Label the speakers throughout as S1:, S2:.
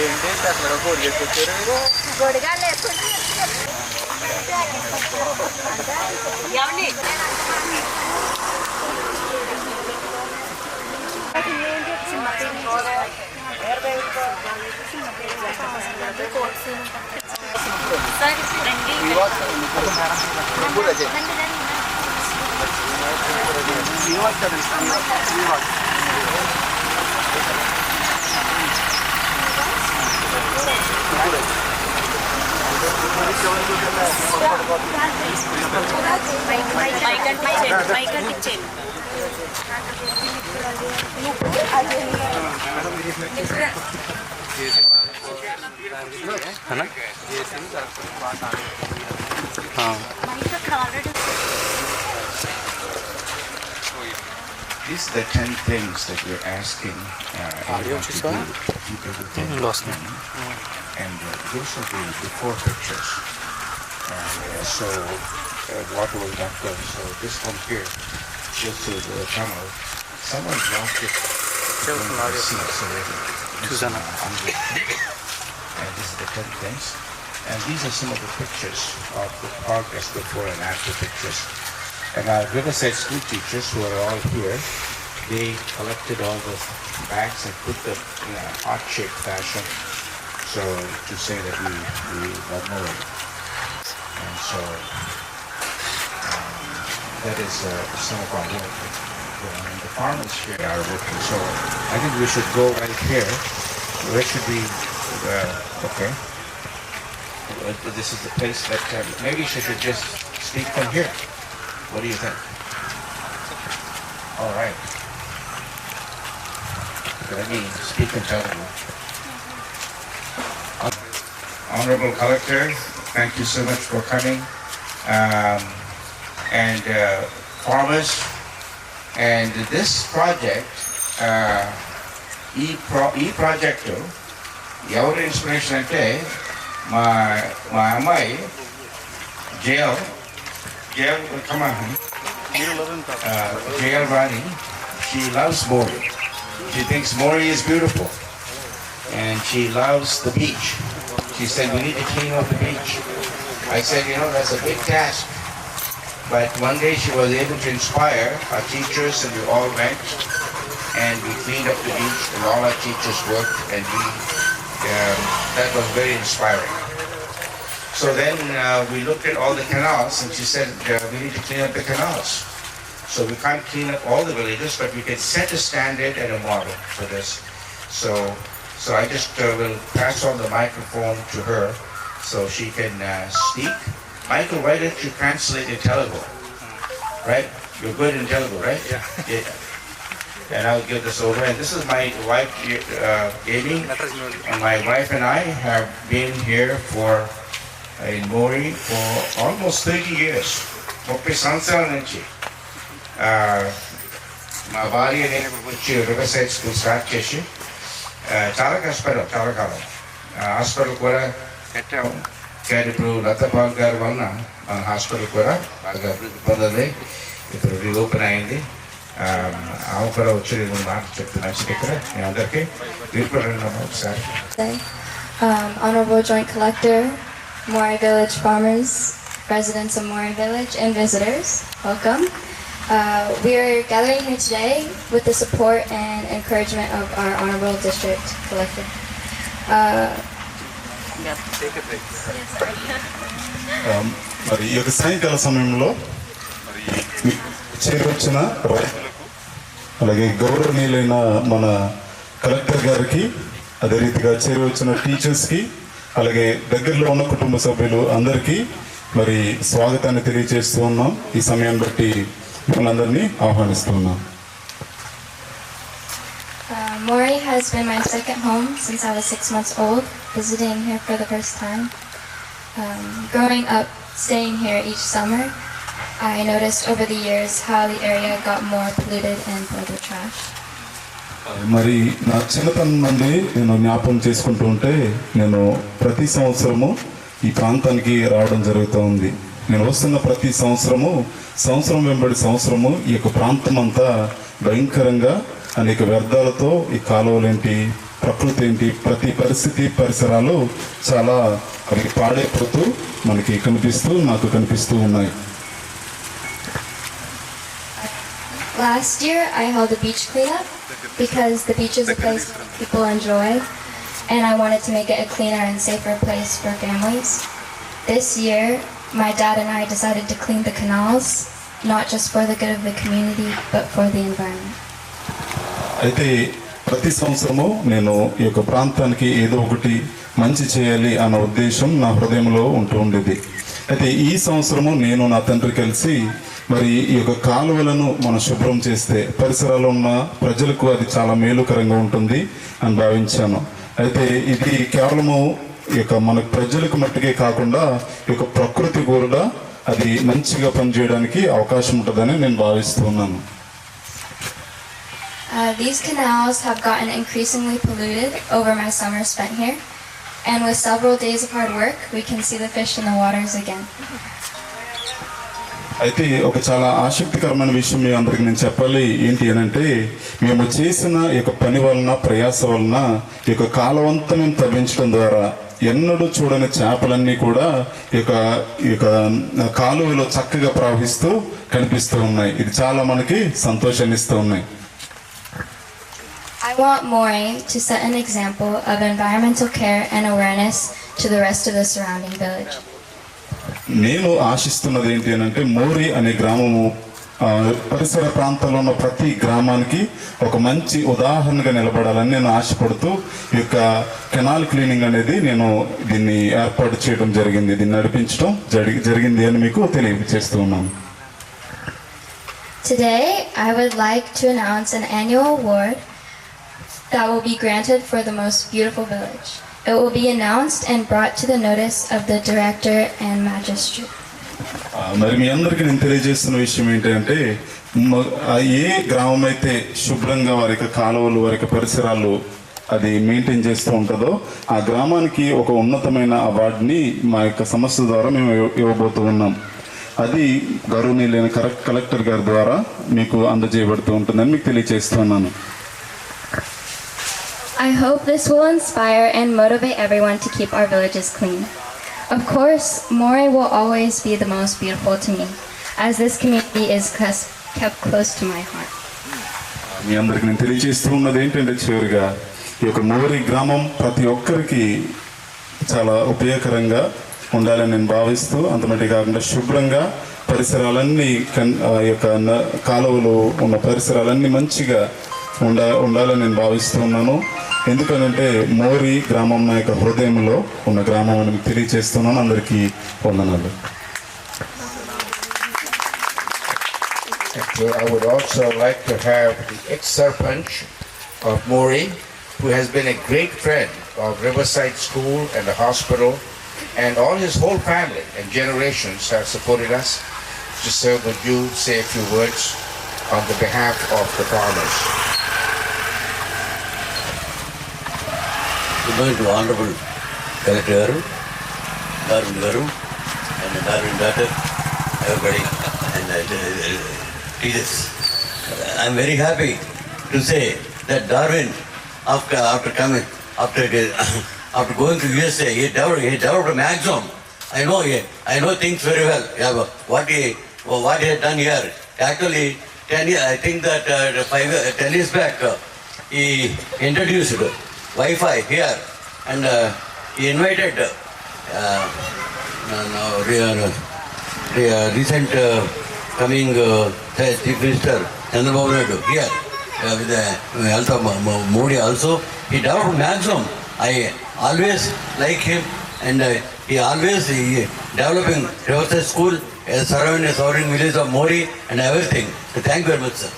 S1: ఏంటి అక్కడ గొడిగెట్టుకొచ్చారు మీరు?
S2: గొడిగా లేకుండా
S3: These are the 10 things that we're asking everyone to do. People who take lost and those are the before pictures. So what was that done? So this one here goes to the tunnel. Someone dropped it in the sea, so and this is the 10 things. And these are some of the pictures of the progress before and after pictures. And our Riverside school teachers who are all here, they collected all the bags and put them in a heart-shaped fashion, so to say that we love Murray. And so that is some of our work. And the farmers here are working. So I think we should go right here. Where should we? Okay. This is the place that maybe she should just speak from here. What do you think? All right. Let me speak in Telugu. Honorable Collector, thank you so much for coming. And farmers, and this project, e-project, your inspiration ante, my amai, Jail, come on, Jail Rani, she loves Mori. She thinks Mori is beautiful, and she loves the beach. She said, we need to clean up the beach. I said, that's a big task. But one day she was able to inspire our teachers, and we all went, and we cleaned up the beach, and all our teachers worked, and that was very inspiring. So then we looked at all the canals, and she said, we need to clean up the canals. So we can't clean up all the villages, but we can set a standard and a model for this. So I just will pass on the microphone to her so she can speak. Michael, why don't you translate in Telugu? Right? You're good in Telugu, right? Yeah. And I'll give this over. And this is my wife, Amy. And my wife and I have been here in Mori for almost 30 years. 30 సంవత్సరాల నుంచి మా భార్య నేను వచ్చి Riverside school start చేసి చాలా కష్టపడ్డాం, చాలా కాలం హాస్పిటల్ కూడా కట్టాము. కానీ ఇప్పుడు లతపాల్ గారి వలన మన హాస్పిటల్ కూడా బాగా అభివృద్ధి పొందింది. ఇప్పుడు రీఓపెన్ అయింది. ఆమె కూడా వచ్చి నేను మాట చెప్తున్నాను ఇక్కడ మీ అందరికీ రీపరండి ఒకసారి.
S4: Honorable Joint Collector, Mori Village farmers, residents of Mori Village, and visitors, welcome. We are gathering here today with the support and encouragement of our Honorable District Collector.
S5: మరి ఈ యొక్క సాయంకాల సమయంలో చేరొచ్చిన రైతులకు, అలాగే గౌరవనీయులైన మన కలెక్టర్ గారికి, అదే రీతిగా చేరవచ్చిన టీచర్స్కి, అలాగే దగ్గరలో ఉన్న కుటుంబ సభ్యులు అందరికీ మరి స్వాగతాన్ని తెలియజేస్తూ ఉన్నాం. ఈ సమయాన్ని బట్టి మిమ్మల్ని అందరినీ ఆహ్వానిస్తూ ఉన్నాం.
S4: Mori has been my second home since I was 6 months old, visiting here for the first time. Growing up, staying here each summer, I noticed over the years how the area got more polluted and filled with trash.
S5: మరి నా చిన్నతనం నుండి నేను జ్ఞాపకం చేసుకుంటూ ఉంటే నేను ప్రతి సంవత్సరము ఈ ప్రాంతానికి రావడం జరుగుతూ ఉంది. నేను వస్తున్న ప్రతి సంవత్సరం వెంబడి సంవత్సరము ఈ యొక్క ప్రాంతం అంతా భయంకరంగా అనేక వ్యర్థాలతో ఈ కాలువలేంటి ప్రకృతి ఏంటి ప్రతి పరిసరాలు చాలా అవి పాడైపోతూ మనకి నాకు కనిపిస్తూ ఉన్నాయి.
S4: Last year I held a beach cleanup because the beach is a place people enjoy and I wanted to make it a cleaner and safer place for families. This year my dad and I decided to clean the canals, not just for the good of the community but for the environment.
S5: అయితే ప్రతి సంవత్సరము నేను ఈ యొక్క ప్రాంతానికి ఏదో ఒకటి మంచి చేయాలి అన్న ఉద్దేశం నా హృదయంలో ఉంటూ ఉండేది. అయితే ఈ సంవత్సరము నేను నా తండ్రి కలిసి మరి ఈ యొక్క కాలువలను మనం శుభ్రం చేస్తే పరిసరాల్లో ఉన్న ప్రజలకు అది చాలా మేలుకరంగా ఉంటుంది అని భావించాను. అయితే ఇది కేవలము ఈ యొక్క మన ప్రజలకు మట్టుకే కాకుండా ఈ యొక్క ప్రకృతి కూడా అది మంచిగా పనిచేయడానికి అవకాశం ఉంటుందని నేను భావిస్తూ ఉన్నాను.
S4: These canals have gotten increasingly polluted over my summer spent here, and with several days of hard work, we can see the fish in the waters again.
S5: అయితే ఒక చాలా ఆసక్తికరమైన విషయం మీ అందరికి నేను చెప్పాలి ఏంటి అని అంటే మేము చేసిన ఈ యొక్క పని వలన ప్రయాస వలన ఈ యొక్క కాలువంతా మేము తవ్వించడం ద్వారా ఎన్నడూ చూడని చేపలన్నీ కూడా ఈ యొక్క కాలువలో చక్కగా ప్రవహిస్తూ కనిపిస్తూ ఉన్నాయి. ఇది చాలా మనకి సంతోషాన్ని ఇస్తూ ఉన్నాయి.
S4: I want Moray to set an example of environmental care and awareness to the rest of the surrounding village.
S5: నేను ఆశిస్తున్నది ఏంటి అని అంటే మోరీ అనే గ్రామము పరిసర ప్రాంతాల్లో ఉన్న ప్రతి గ్రామానికి ఒక మంచి ఉదాహరణగా నిలబడాలని నేను ఆశపడుతూ ఈ యొక్క కెనాల్ క్లీనింగ్ అనేది నేను దీన్ని ఏర్పాటు చేయడం జరిగింది, దీన్ని నడిపించడం జరిగింది అని మీకు తెలియజేస్తూ ఉన్నాను.
S4: Today I would like to announce an annual award that will be granted for the most beautiful village. It will be announced and brought to the notice of the director and magistrate.
S5: మరి మీ అందరికీ నేను తెలియజేస్తున్న విషయం ఏంటంటే ఏ గ్రామం అయితే శుభ్రంగా వారి యొక్క కాలువలు వారి యొక్క పరిసరాలు అది మెయింటైన్ చేస్తూ ఉంటుందో ఆ గ్రామానికి ఒక ఉన్నతమైన అవార్డుని మా యొక్క సంస్థ ద్వారా మేము ఇవ్వబోతూ ఉన్నాం. అది గౌరవనీయులైన కలెక్టర్ గారి ద్వారా మీకు అందజేయబడుతూ ఉంటుందని మీకు తెలియజేస్తున్నాను.
S4: I hope this will inspire and motivate everyone to keep our villages clean. Of course, Moray will always be the most beautiful to me, as this community is kept close to my heart.
S5: మీ అందరికి నేను తెలియజేస్తూ ఉన్నది ఏంటంటే చివరిగా ఈ యొక్క mori గ్రామం ప్రతి ఒక్కరికి చాలా ఉపయోగకరంగా ఉండాలని నేను భావిస్తూ అంతమటే కాకుండా శుభ్రంగా పరిసరాలన్నీ ఈ యొక్క కాలువలు ఉన్న పరిసరాలన్నీ మంచిగా ఉండాలని నేను భావిస్తూ ఉన్నాను. ఎందుకనంటే మోరీ గ్రామం నా యొక్క హృదయంలో ఉన్న గ్రామం అని తెలియజేస్తున్నాను. అందరికీ వందనాలు.
S3: I would also like to have the ex-sarpanch of Moray, who has been a great friend of Riverside School and the hospital, and all his whole family and generations have supported us. Just sir, would you say a few words on the behalf of the farmers?
S2: Good morning to Honorable Collector Garu, Darwin Garu, and Darwin daughter, everybody, and teachers. I'm very happy to say that Darwin, after going to USA, he developed a maximum. I know things very well. Yeah, what he had done here. Actually, 10 years, I think that 10 years back, he introduced Wi-Fi here, and he invited recent coming Chief Minister Chandrababu Naidu here with the help of Modi also. He developed maximum. I always like him, and he always developing Riverside School, surrounding village of Mori and everything. So thank you very much, sir.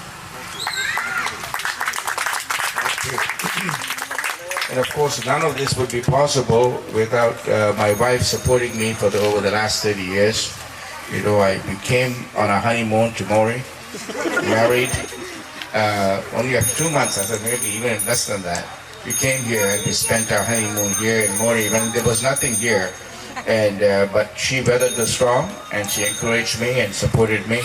S3: And of course, none of this would be possible without my wife supporting me over the last 30 years. You know, we came on a honeymoon to Maury, married only after 2 months, I said maybe even less than that. We came here and we spent our honeymoon here in Maury when there was nothing here. And but she weathered the storm and she encouraged me and supported me.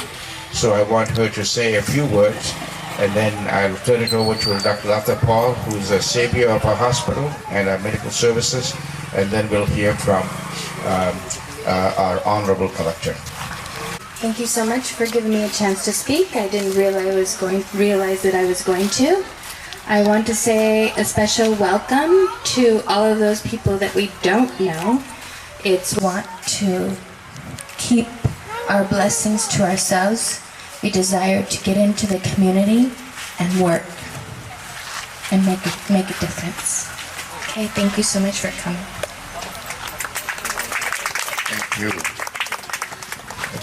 S3: So I want her to say a few words, and then I'll turn it over to Dr. Arthur Paul, who is a savior of our hospital and our medical services, and then we'll hear from our honorable collector.
S6: Thank you so much for giving me a chance to speak. I didn't realize that I was going to. I want to say a special welcome to all of those people that we don't know. It's want to keep our blessings to ourselves. We desire to get into the community and work and make a difference. Okay, thank you so much for coming.
S3: Thank you.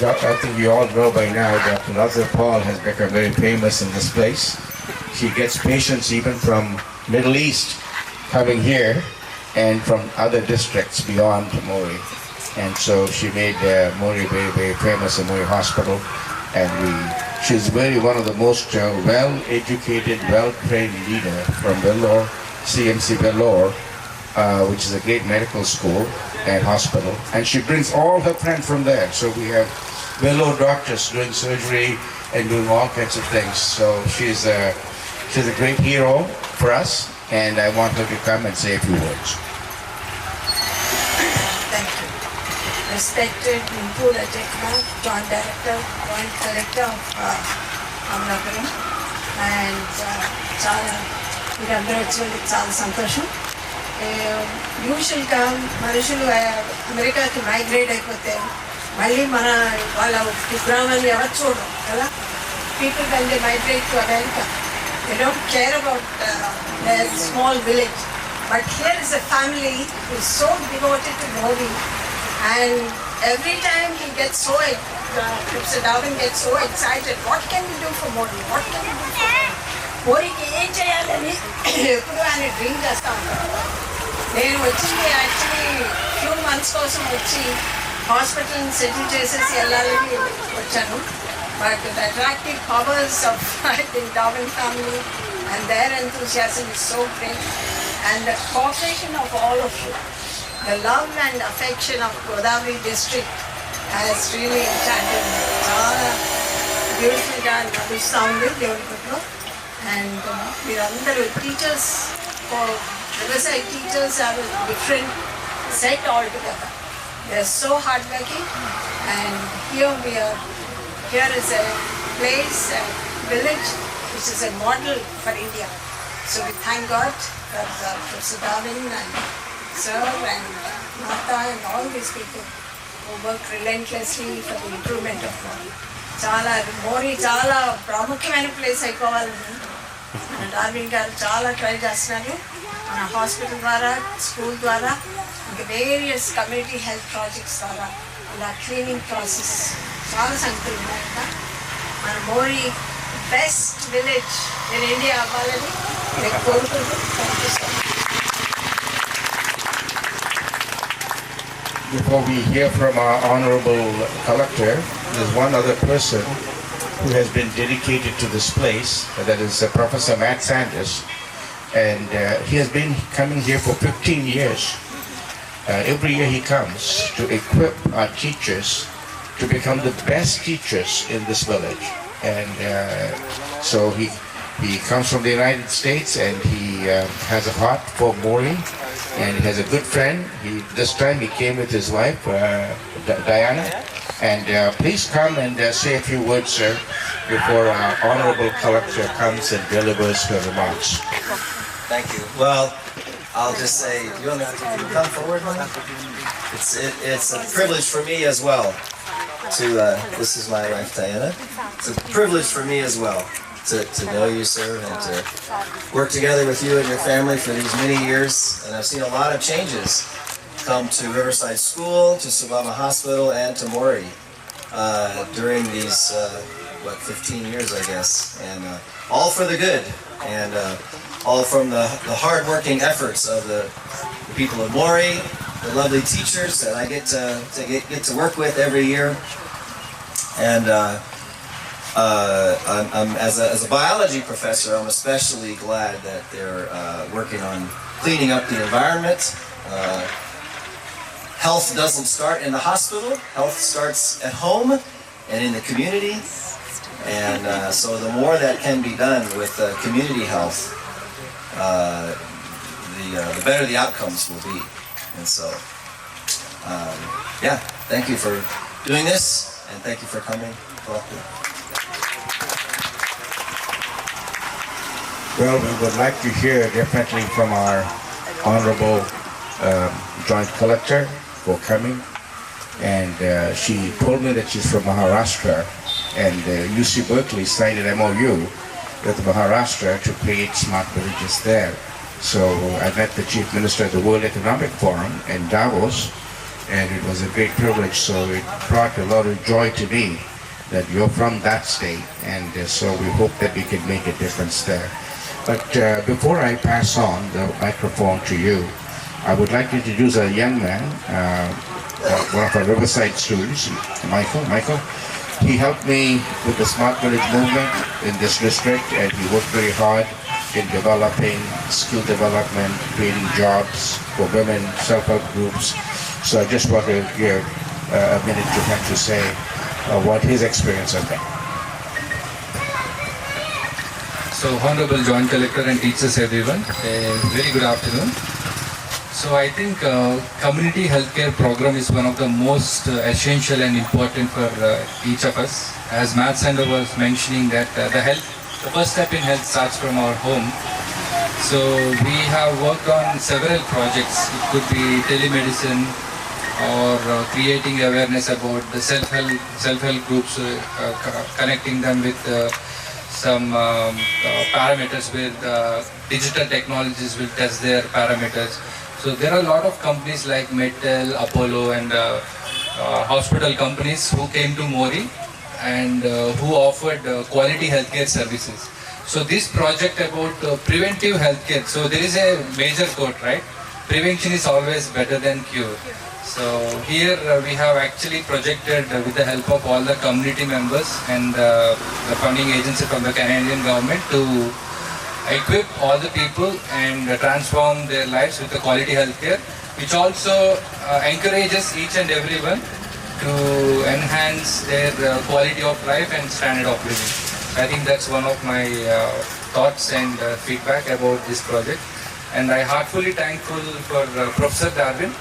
S3: I think you all know by now that Dr. Paul has become very famous in this place. She gets patients even from Middle East coming here and from other districts beyond Maury. And so she made Maury very, very famous in Maury Hospital. And she's one of the most well-educated, well-trained leader from Vellore, CMC Vellore, which is a great medical school and hospital. And she brings all her friends from there. So we have Vellore doctors doing surgery and doing all kinds of things. So she's a great hero for us. And I want her to come and say a few words.
S7: Thank you. Respected Nimpu Rajakma, Joint Director, Joint Collector of Amnapuram, and మీరందరూ వచ్చినందుకు చాలా సంతోషం. యూజువల్గా మనుషులు అమెరికాకి migrate అయిపోతే మళ్ళీ వాళ్ళ కుగ్రామాన్ని ఎవరు చూడరు కదా. People when they migrate to America, they don't care about their small village. But here is a family who is so devoted to Maury, and every time he gets so Mr. Darwin gets so excited, what can we do for Maury? What can we do for Maury? Mauryకి ఏం చేయాలని ఎప్పుడు ఆయన dream చేస్తూ ఉంటారు. నేను వచ్చింది actually few months కోసం వచ్చి హాస్పిటల్ని సెటిల్ చేసేసి వెళ్ళాలని వచ్చాను. But the attractive powers of the Darwin family and their enthusiasm is so great, and the cooperation of all of you, the love and affection of Godavari district has really enchanted me. Chala beautiful ga nadustundi Devadipatlo, and meerandaru teachers, for Riverside teachers have a different set altogether. They are so hardworking, and here is a place, a village, which is a model for India. So we thank God for Professor Darwin and Sir and Mata and all these people who work relentlessly for the improvement of Maury. Maury చాలా ప్రాముఖ్యమైన place అయిపోవాలని మన Darwin గారు చాలా try చేస్తున్నారు. మన hospital ద్వారా, school ద్వారా, ఇంకా వేరియస్ కమ్యూనిటీ హెల్త్ ప్రాజెక్ట్స్ ద్వారా ఇలా క్లీనింగ్ ప్రాసెస్ చాలా సంఖ్యలు ఉన్నాయంట. మన మౌరీ బెస్ట్ విలేజ్ ఇన్ ఇండియా అవ్వాలని నేను కోరుకుంటున్నాను.
S3: Before we hear from our honorable collector, there's one other person who has been dedicated to this place, that is Professor Matt Sanders, and he has been coming here for 15 years. Every year he comes to equip our teachers to become the best teachers in this village. And so he comes from the United States, and he has a heart for Maury, and he has a good friend. This time he came with his wife, Diana. And please come and say a few words, sir, before our honorable collector comes and delivers her remarks.
S8: Thank you. Well, I'll just say, you want to come forward, man? It's a privilege for me as well to, this is my wife Diana, it's a privilege for me as well to know you, sir, and to work together with you and your family for these many years. And I've seen a lot of changes come to Riverside School, to Savannah Hospital, and to Maury during these, 15 years, I guess, and all for the good, and all from the hard-working efforts of the people of Maury, the lovely teachers that I get to work with every year, And as a biology professor, I'm especially glad that they're working on cleaning up the environment. Health doesn't start in the hospital. Health starts at home and in the community. And so the more that can be done with community health, the better the outcomes will be. And so, yeah, thank you for doing this, and thank you for coming.
S3: Well, we would like to hear definitely from our Honorable Joint Collector for coming. And she told me that she's from Maharashtra, and UC Berkeley signed an MOU with Maharashtra to create smart villages there. So I met the Chief Minister of the World Economic Forum in Davos, and it was a great privilege. So it brought a lot of joy to me that you're from that state, and so we hope that we can make a difference there. But before I pass on the microphone to you, I would like to introduce a young man, one of our Riverside students, Michael. He helped me with the Smart Village movement in this district, and he worked very hard in developing skill development, creating jobs for women, self-help groups. So I just want to give a minute to him to say what his experience has been.
S9: So, Honorable Joint Collector and teachers, everyone, a very good afternoon. So I think community healthcare program is one of the most essential and important for each of us. As Matt Sander was mentioning that the first step in health starts from our home. So we have worked on several projects. It could be telemedicine or creating awareness about the self-help groups, connecting them with some parameters where digital technologies will test their parameters. So there are a lot of companies like Medtel, Apollo, and hospital companies who came to Mori and who offered quality healthcare services. So this project about preventive healthcare, so there is a major quote, right? Prevention is always better than cure. So here we have actually projected with the help of all the community members and the funding agency from the Canadian government to equip all the people and transform their lives with the quality healthcare, which also encourages each and everyone to enhance their quality of life and standard of living. I think that's one of my thoughts and feedback about this project. And I heartfully thankful for Professor Darwin,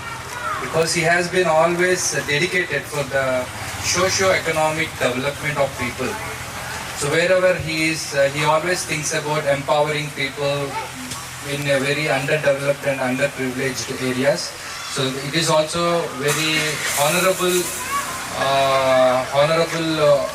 S9: because he has been always dedicated for the socio-economic development of people. So wherever he is, he always thinks about empowering people in a very underdeveloped and underprivileged areas. So it is also very honorable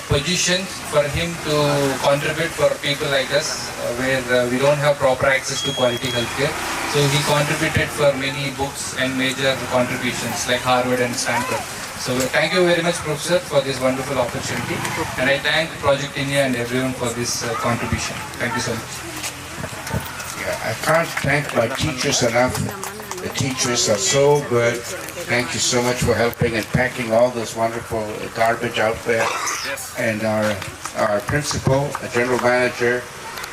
S9: position for him to contribute for people like us, where we don't have proper access to quality healthcare. So he contributed for many books and major contributions like Harvard and Stanford. So thank you very much, Professor, for this wonderful opportunity, and I thank Project India and everyone for this contribution. Thank you so much.
S3: Yeah, I can't thank my teachers enough. The teachers are so good. Thank you so much for helping and packing all this wonderful garbage out there. And our principal, general manager,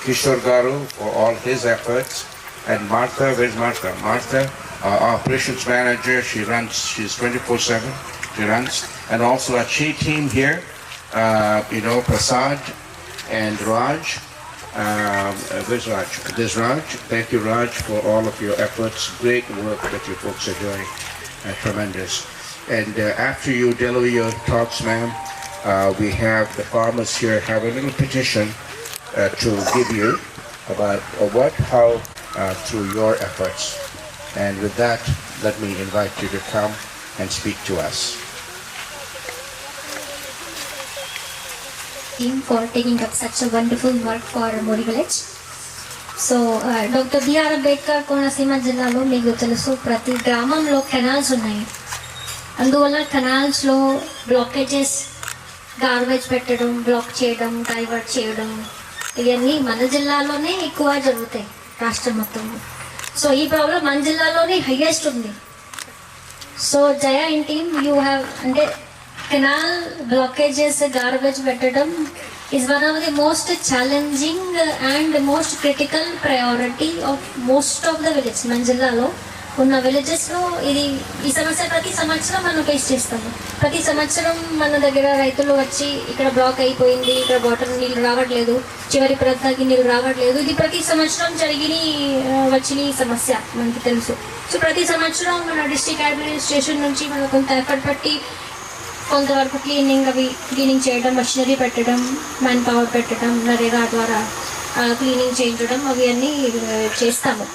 S3: Kishore Garu, for all his efforts. And Martha, where's Martha? Martha, our operations manager, she's 24/7. Runs, and also our Chi team here, Prasad and Raj. Where's Raj? There's Raj. Thank you, Raj, for all of your efforts. Great work that you folks are doing. Tremendous. And after you deliver your talks, ma'am, we have the farmers here have a little petition to give you about how through your efforts. And with that, let me invite you to come and speak to us.
S10: Team for taking up such a wonderful work for Mori village. So, Dr. B.R. Ambedkar Konaseema జిల్లాలో మీకు తెలుసు ప్రతి గ్రామంలో canals ఉన్నాయి. అందువల్ల కెనాల్స్లో blockages, garbage పెట్టడం, black చేయడం, divert చేయడం ఇవన్నీ మన జిల్లాలోనే ఎక్కువ జరుగుతాయి రాష్ట్రం మొత్తంలో. సో ఈ ప్రాబ్లం మన జిల్లాలోనే హైయెస్ట్ ఉంది. So Jaya in team you have అంటే కెనాల్ బ్లాకేజెస్ గార్బేజ్ పెట్టడం is one of the most challenging and most critical priority of most of the village. మన జిల్లాలో ఉన్న విలేజెస్లో ఈ సమస్య ప్రతి సంవత్సరం మనం ఫేస్ చేస్తాము. ప్రతి సంవత్సరం మన దగ్గర రైతులు వచ్చి ఇక్కడ బ్లాక్ అయిపోయింది, ఇక్కడ వాటర్ నీళ్ళు రావట్లేదు, చివరి ప్రాంతానికి నీళ్ళు రావట్లేదు, ఇది ప్రతి సంవత్సరం వచ్చిన సమస్య మనకి తెలుసు. సో ప్రతి సంవత్సరం మన డిస్ట్రిక్ట్ అడ్మినిస్ట్రేషన్ నుంచి మనం కొంత ఎఫర్ట్ పెట్టి కొంతవరకు క్లీనింగ్ చేయడం, మషినరీ పెట్టడం, మ్యాన్ పవర్ పెట్టడం, నరేగా ద్వారా క్లీనింగ్ చేయించడం అవి అన్నీ చేస్తాము.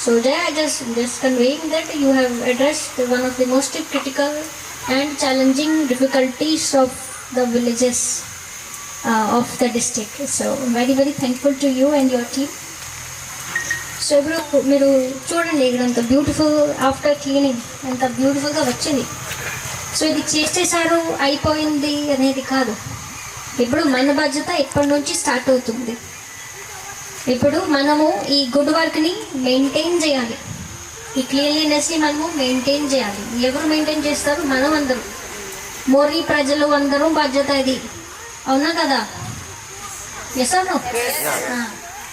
S10: So there I just conveying that you have addressed one of the most critical and challenging difficulties of the villages of the district. So very thankful to you and your team. So ఇప్పుడు మీరు చూడండి ఇక్కడ అంత beautiful after cleaning ఎంత బ్యూటిఫుల్గా వచ్చింది. So ఇది చేసేసారు అయిపోయింది అనేది కాదు. ఇప్పుడు మన బాధ్యత ఇప్పటి నుంచి స్టార్ట్ అవుతుంది. ఇప్పుడు మనము ఈ గుడ్ వర్క్ని మెయింటైన్ చేయాలి, ఈ క్లీన్లీనెస్ని మనము మెయింటైన్ చేయాలి. ఎవరు మెయింటైన్ చేస్తారు? మనం అందరం, మోరీ ప్రజలు అందరం బాధ్యత ఇది. అవునా కదా? ఎస్ అవును.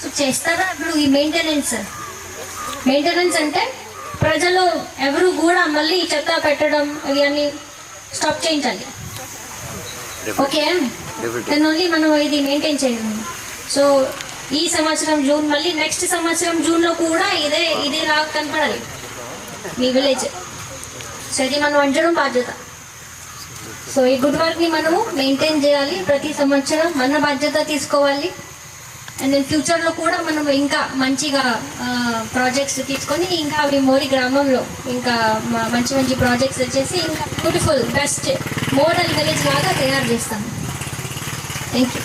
S10: సో చేస్తారా ఇప్పుడు ఈ మెయింటెనెన్స్ అంటే ప్రజలు ఎవరు కూడా మళ్ళీ చెత్త పెట్టడం అవి అన్నీ స్టాప్ చేయించాలి. ఓకే, దెన్ ఓన్లీ మనం ఇది మెయింటైన్ చేయగలం. సో ఈ సంవత్సరం జూన్, మళ్ళీ నెక్స్ట్ సంవత్సరం జూన్లో కూడా ఇదే లాగా కనపడాలి మీ విలేజ్. సో ఇది మనం వంచడం బాధ్యత. సో ఈ గుడ్ వర్క్ని మనము మెయింటైన్ చేయాలి, ప్రతి సంవత్సరం మన బాధ్యత తీసుకోవాలి. అండ్ దెన్ ఫ్యూచర్లో కూడా మనం ఇంకా మంచిగా ప్రాజెక్ట్స్ తీసుకొని ఇంకా అవి మోరీ గ్రామంలో ఇంకా మంచి ప్రాజెక్ట్స్ వచ్చేసి ఇంకా బ్యూటిఫుల్ బెస్ట్ మోడల్ విలేజ్ లాగా తయారు చేస్తాము. Thank you.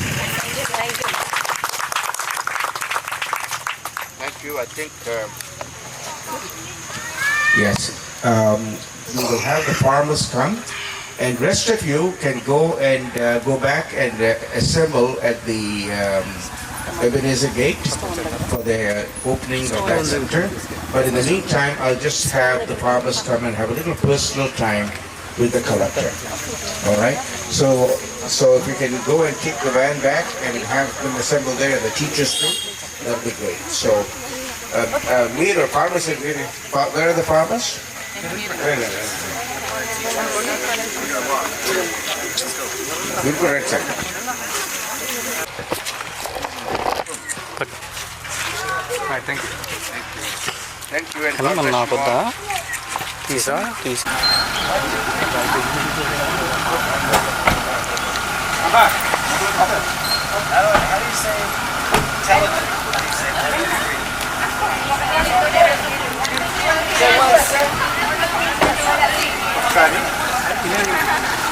S3: I think yes, we will have the farmers come, and rest of you can go and go back and assemble at the Ebenezer Gate for the opening of that center. But in the meantime, I'll just have the farmers come and have a little personal time with the collector. All right. So if we can go and take the van back and have them assemble there, and the teachers too, that'd be great. So. Meet or farmers and where are the farmers? We'll go right side.
S1: Hi, thank you. Thank you.
S11: Hello, Manapata. Please.
S1: How do you say intelligent?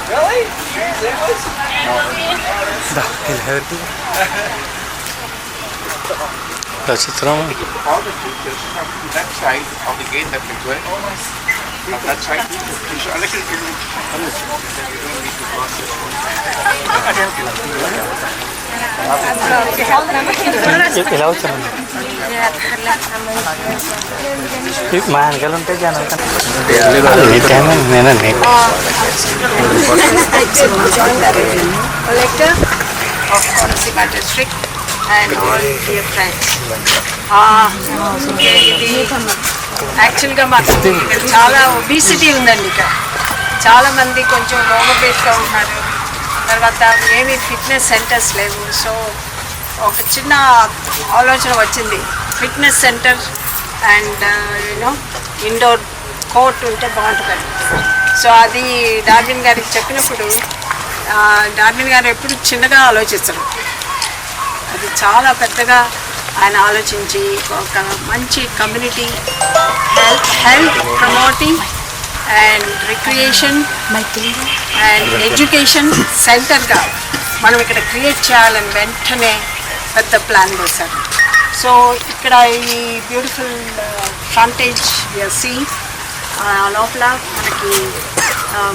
S1: Really?
S11: That's it, Rama.
S3: All the teachers come to that side of the gate that we went. On that side,
S11: ఇలా వచ్చాను మా వెనకాల ఉంటే జనం నేనండి
S7: collector of Konaseema district and all dear friends. ఇది యాక్చువల్గా మాకు ఇక్కడ చాలా ఒబిసిటీ ఉందండి. ఇక్కడ చాలామంది కొంచెం ఓవర్వెయిట్గా ఉన్నారు. తర్వాత ఏమి ఫిట్నెస్ సెంటర్స్ లేవు. సో ఒక చిన్న ఆలోచన వచ్చింది, fitness centre and indoor court ఉంటే బాగుంటుందండి. సో అది డార్విన్ గారికి చెప్పినప్పుడు డార్విన్ గారు ఎప్పుడు చిన్నగా ఆలోచిస్తారు, అది చాలా పెద్దగా ఆయన ఆలోచించి ఒక మంచి community health promoting and recreation and education సెంటర్గా మనం ఇక్కడ క్రియేట్ చేయాలని వెంటనే పెద్ద ప్లాన్ వేశారు. సో ఇక్కడ ఈ బ్యూటిఫుల్ ఫ్రంటేజ్ సి లోపల మనకి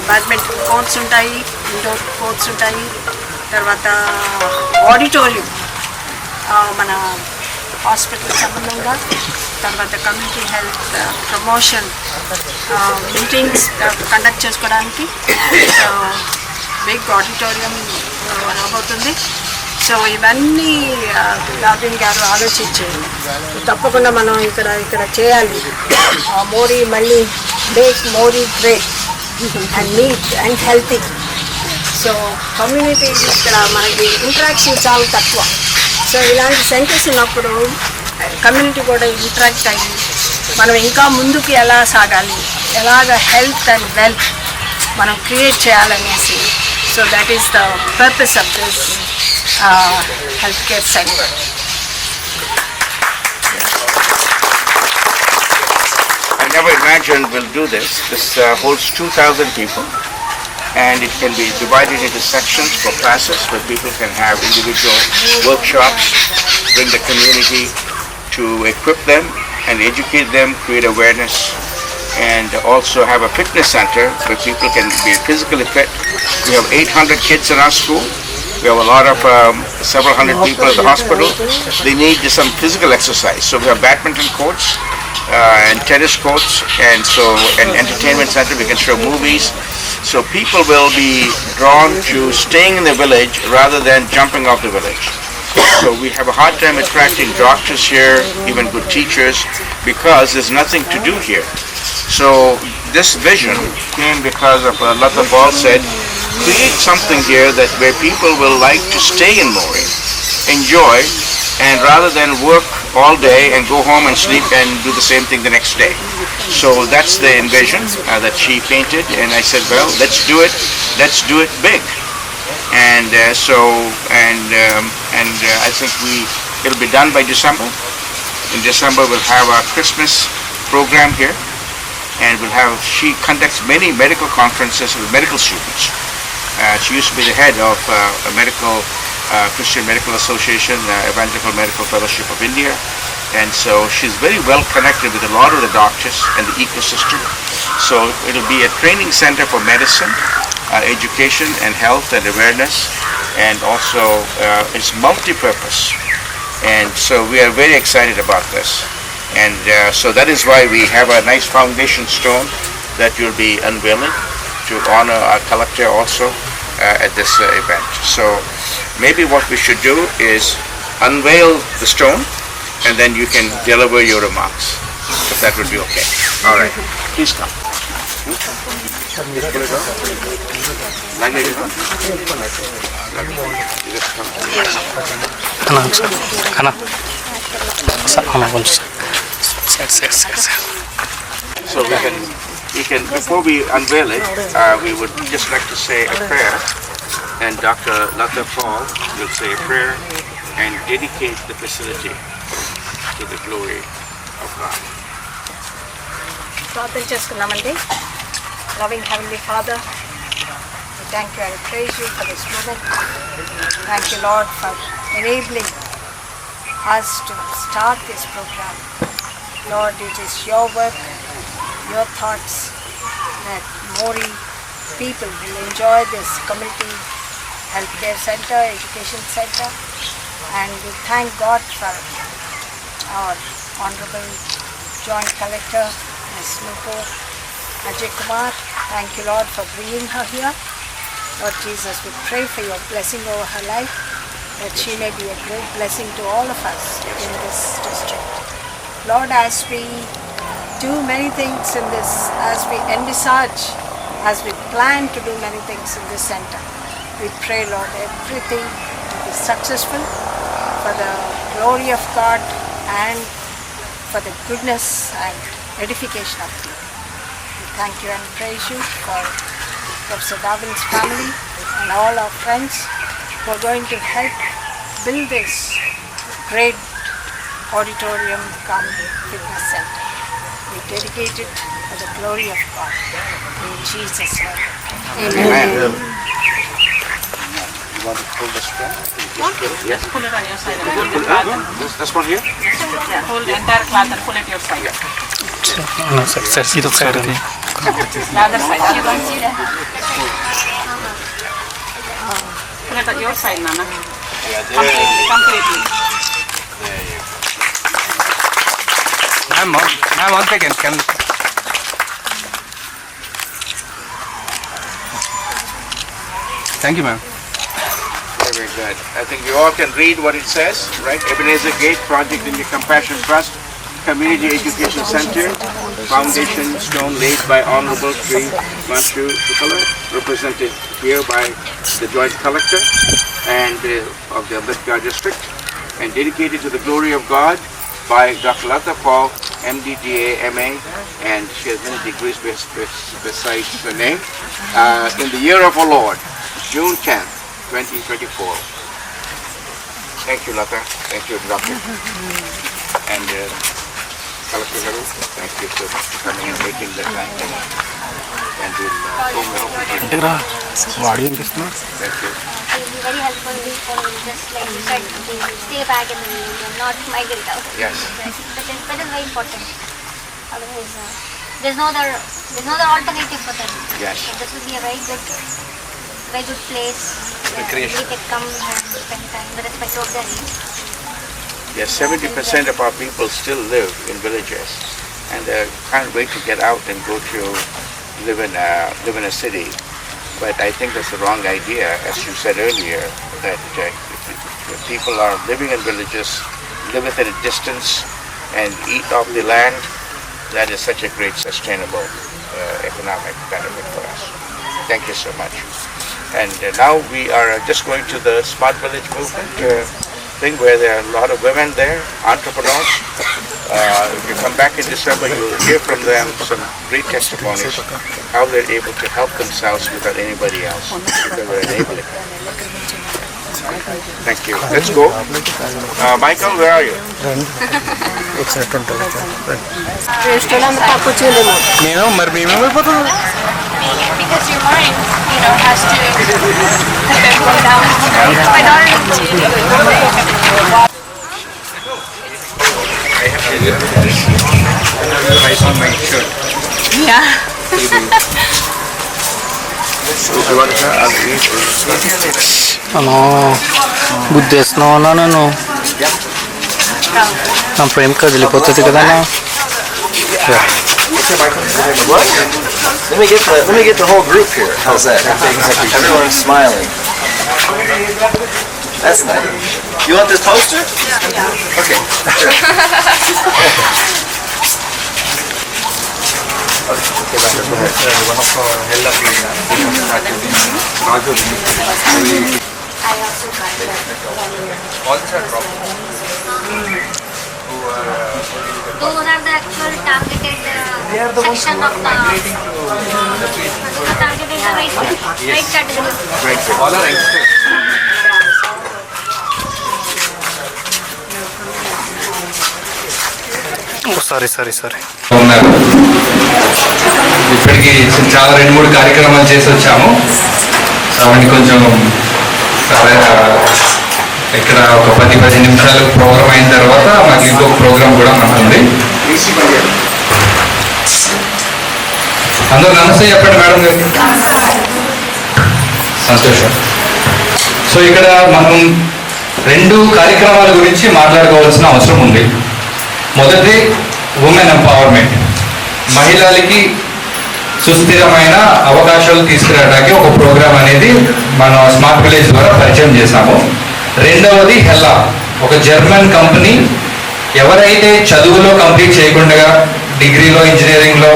S7: బ్యాడ్మింటన్ కోర్ట్స్ ఉంటాయి, ఇండోర్ కోర్ట్స్ ఉంటాయి, తర్వాత ఆడిటోరియం, మన హాస్పిటల్ సంబంధంగా, తర్వాత community health promotion meetings conduct చేసుకోవడానికి బిగ్ ఆడిటోరియం రాబోతుంది. సో ఇవన్నీ రాబిన్ గారు ఆలోచించి తప్పకుండా మనం ఇక్కడ చేయాలి. మోరీ మళ్ళీ make Mori great and neat and healthy. So community ఇక్కడ మనకి ఇంటరాక్షన్ చాలా తక్కువ. సో ఇలాంటి సెంటర్స్ ఉన్నప్పుడు కమ్యూనిటీ కూడా ఇంటరాక్ట్ అయ్యి మనం ఇంకా ముందుకు ఎలా సాగాలి, ఎలాగ హెల్త్ అండ్ వెల్త్ మనం క్రియేట్ చేయాలనేసి. So that is the purpose of this health care center.
S3: I never imagined we'll do this. This holds 2,000 people, and it can be divided into sections for classes where people can have individual workshops, bring the community to equip them and educate them, create awareness, and also have a fitness center where people can be physically fit. We have 800 kids in our school. We have a lot of several hundred people at the hospital. They need some physical exercise. So we have badminton courts and tennis courts, and an entertainment center. We can show movies. So people will be drawn to staying in the village rather than jumping off the village. So we have a hard time attracting doctors here, even good teachers, because there's nothing to do here. So this vision came because of Lata Paul said, create something here that where people will like to stay in Moree, enjoy, and rather than work all day and go home and sleep and do the same thing the next day. So that's the envision that she painted, and I said, well, let's do it big. And I think it'll be done by December. In December we'll have our Christmas program here, and she conducts many medical conferences with medical students. She used to be the head of a Christian Medical Association, Evangelical Medical Fellowship of India, and so she's very well connected with a lot of the doctors and the ecosystem. So it'll be a training center for medicine, education and health and awareness, and also it's multi-purpose. And so we are very excited about this. And so that is why we have a nice foundation stone that you'll be unveiling to honor our collector also at this event. So maybe what we should do is unveil the stone, and then you can deliver your remarks, if that would be okay. All right, please come. So we can before we unveil it, we would just like to say a prayer, and Dr. Lata Paul will say a prayer and dedicate the facility to the glory of God.
S7: ప్రార్థన చేసుకున్నామండి. Loving Heavenly Father, we thank you and praise you for this moment. Thank you, Lord, for enabling us to start this program. Lord, it is your work, your thoughts that Moree people will enjoy this community healthcare center, education center, and we thank God for our Honorable Joint Collector, Ms. Nupur Ajay Kumar. Thank you, Lord, for bringing her here. Lord Jesus, we pray for your blessing over her life, that she may be a great blessing to all of us in this district. Lord, as we do many things in this, as we envisage, as we plan to do many things in this center, we pray, Lord, everything to be successful for the glory of God and for the goodness and edification of you. We thank you and praise you for Professor Darwin's family and all our friends who are going to help build this great auditorium cum fitness center. We dedicate it for the glory of God. In Jesus' name. Amen.
S3: Amen. You want to pull this one? Yes.
S12: Pull it on your side.
S3: This one here?
S12: Yeah, hold the entire cloth and pull it your side.
S11: No, sir, see the side.
S12: The other side. You don't see that? Pull it on your side, Nana. Completely.
S3: There you go.
S1: Ma'am, one second. Thank you, ma'am.
S3: Very good. I think you all can read what it says, right? Ebenezer Gate Project in the Compassion Trust, Community Education Center, foundation stone laid by Honorable Sri Manshu Shukla, represented here by the Joint Collector and of the Ambedkar District, and dedicated to the glory of God by Dr. Lata Paul, MD, MA, and she has many degrees besides her name, in the year of our Lord, June 10th, 2024. Thank you, Lata. Thank you, Doctor. And Collector Garu, thank you for coming and making the time. And we'll thank you.
S10: Very helpful for just like you said, stay back in the museum, not migrate out.
S3: Yes.
S10: That is very important. Otherwise, there's no other alternative for them.
S3: Yes.
S10: So this will be a very good place where we can come and spend time with respect to their needs.
S3: Yes, 70% of our people still live in villages, and they can't wait to get out and go to live in a city. But I think that's the wrong idea, as you said earlier, that if people are living in villages, live within a distance, and eat off the land, that is such a great sustainable economic benefit for us. Thank you so much. And now we are just going to the Smart Village movement thing, where there are a lot of women there, entrepreneurs. If you come back in December, you'll hear from them some great testimonies, how they're able to help themselves without anybody else, because we're enabling them. Thank you. Let's go. Michael, where are you?
S12: Because your mind, has to go down. My daughter
S3: Rice on my shirt.
S12: Yeah.
S11: గుద్దేస్తున్నావు నన్ను నా ప్రేమ కదిలిపోతుంది కదా
S8: Let me get the whole group here. How's that? Everyone's smiling. That's nice. You want this poster? Okay.
S10: Those are the actual targeted section of the targeted the right category.
S3: All are youngsters.
S11: Sorry
S9: ఉన్నారు. ఇప్పటికి చాలా 2-3 కార్యక్రమాలు చేసి వచ్చాము. అవన్నీ కొంచెం ఇక్కడ ఒక 10-15 నిమిషాలు ప్రోగ్రామ్ అయిన తర్వాత మాకు ఇంకొక ప్రోగ్రామ్ కూడా ఉంటుంది. అందరూ నమస్తే చెప్పండి మేడం గారు. సంతోషం. సో ఇక్కడ మనం 2 కార్యక్రమాల గురించి మాట్లాడుకోవాల్సిన అవసరం ఉంది. మొదటి ఉమెన్ ఎంపవర్మెంట్, మహిళలకి సుస్థిరమైన అవకాశాలు తీసుకురావడానికి ఒక ప్రోగ్రామ్ అనేది మన స్మార్ట్ విలేజ్ ద్వారా పరిచయం చేశాము. రెండవది హెల్లా, ఒక జర్మన్ కంపెనీ. ఎవరైతే చదువులో కంప్లీట్ చేయకుండా డిగ్రీలో ఇంజనీరింగ్లో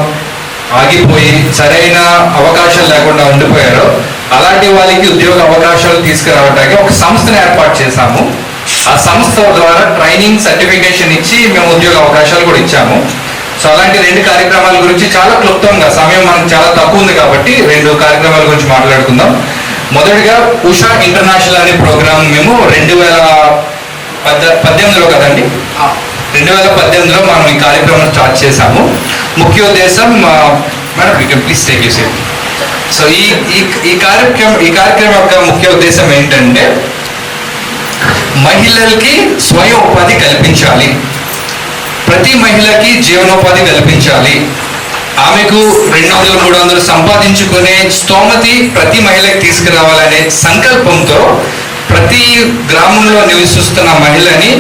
S9: ఆగిపోయి సరైన అవకాశాలు లేకుండా ఉండిపోయారో అలాంటి వాళ్ళకి ఉద్యోగ అవకాశాలు తీసుకురావడానికి ఒక సంస్థను ఏర్పాటు చేశాము. ఆ సంస్థ ద్వారా ట్రైనింగ్ సర్టిఫికేషన్ ఇచ్చి మేము ఉద్యోగ అవకాశాలు కూడా ఇచ్చాము. సో అలాంటి 2 కార్యక్రమాల గురించి చాలా క్లుప్తంగా, సమయం మనకు చాలా తక్కువ ఉంది కాబట్టి 2 కార్యక్రమాల గురించి మాట్లాడుకుందాం. మొదటిగా ఉషా ఇంటర్నేషనల్ అనే ప్రోగ్రామ్ మేము 2018లో కదండి, 2018లో మనం ఈ కార్యక్రమం స్టార్ట్ చేశాము. ముఖ్య ఉద్దేశం madam please take you same. So ఈ కార్యక్రమం యొక్క ముఖ్య ఉద్దేశం ఏంటంటే మహిళలకి స్వయం ఉపాధి కల్పించాలి, ప్రతి మహిళకి జీవనోపాధి కల్పించాలి, ఆమెకు 200-300 సంపాదించుకునే స్తోమతి ప్రతి మహిళకి తీసుకురావాలనే సంకల్పంతో ప్రతి గ్రామంలో నివసిస్తున్న మహిళని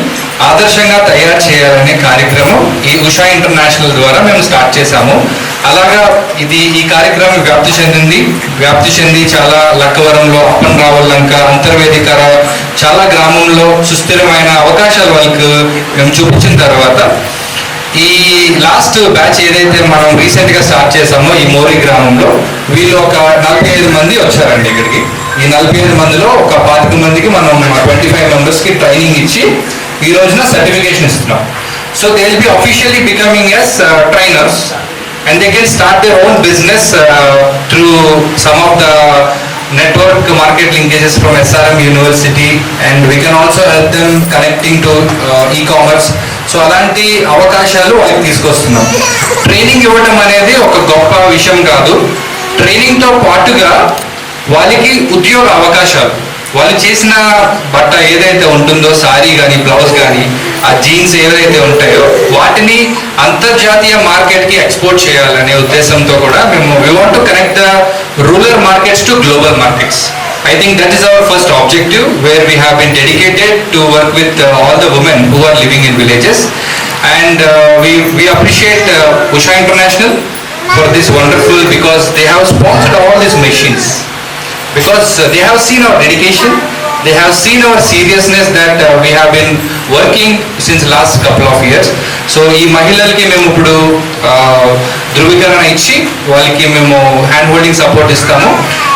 S9: ఆదర్శంగా తయారు చేయాలనే కార్యక్రమం ఈ ఉషా ఇంటర్నేషనల్ ద్వారా మేము స్టార్ట్ చేశాము. అలాగా ఈ కార్యక్రమం వ్యాప్తి చెంది చాలా లక్కవరంలో, అప్పన్ రావులంక, అంతర్వేదికర చాలా గ్రామంలో సుస్థిరమైన అవకాశాలు వాళ్ళకు మేము చూపించిన తర్వాత ఈ లాస్ట్ బ్యాచ్ ఏదైతే మనం రీసెంట్గా స్టార్ట్ చేసామో ఈ మోరి గ్రామంలో వీళ్ళు ఒక 45 మంది వచ్చారండి ఇక్కడికి. ఈ 45 మందిలో ఒక 25 మందికి మనం 25 మెంబర్స్కి ట్రైనింగ్ ఇచ్చి ఈ రోజున సర్టిఫికేషన్ ఇస్తున్నాం. So they will be officially becoming as trainers and they can start their own business through some of the network market linkages from SRM University, and we can also help them connecting to e-commerce. So అలాంటి అవకాశాలు వాళ్ళకి తీసుకొస్తున్నాం. Training ఇవ్వడం అనేది ఒక గొప్ప విషయం కాదు. ట్రైనింగ్తో పాటుగా వాళ్ళకి ఉద్యోగ అవకాశాలు, వాళ్ళు చేసిన బట్ట ఏదైతే ఉంటుందో, సారీ కానీ బ్లౌజ్ కానీ ఆ జీన్స్ ఏవైతే ఉంటాయో వాటిని అంతర్జాతీయ మార్కెట్కి ఎక్స్పోర్ట్ చేయాలనే ఉద్దేశంతో కూడా మేము we want to connect the rural markets to global markets. I think that is our first objective, where we have been dedicated to work with all the women who are living in villages, and we appreciate Usha International for this wonderful, because they have sponsored all these machines, because they have seen our dedication, they have seen our seriousness that we have been working since last couple of years. So ఈ మహిళలకి మేము ఇప్పుడు ధృవీకరణ ఇచ్చి వాళ్ళకి మేము hand holding support ఇస్తాము.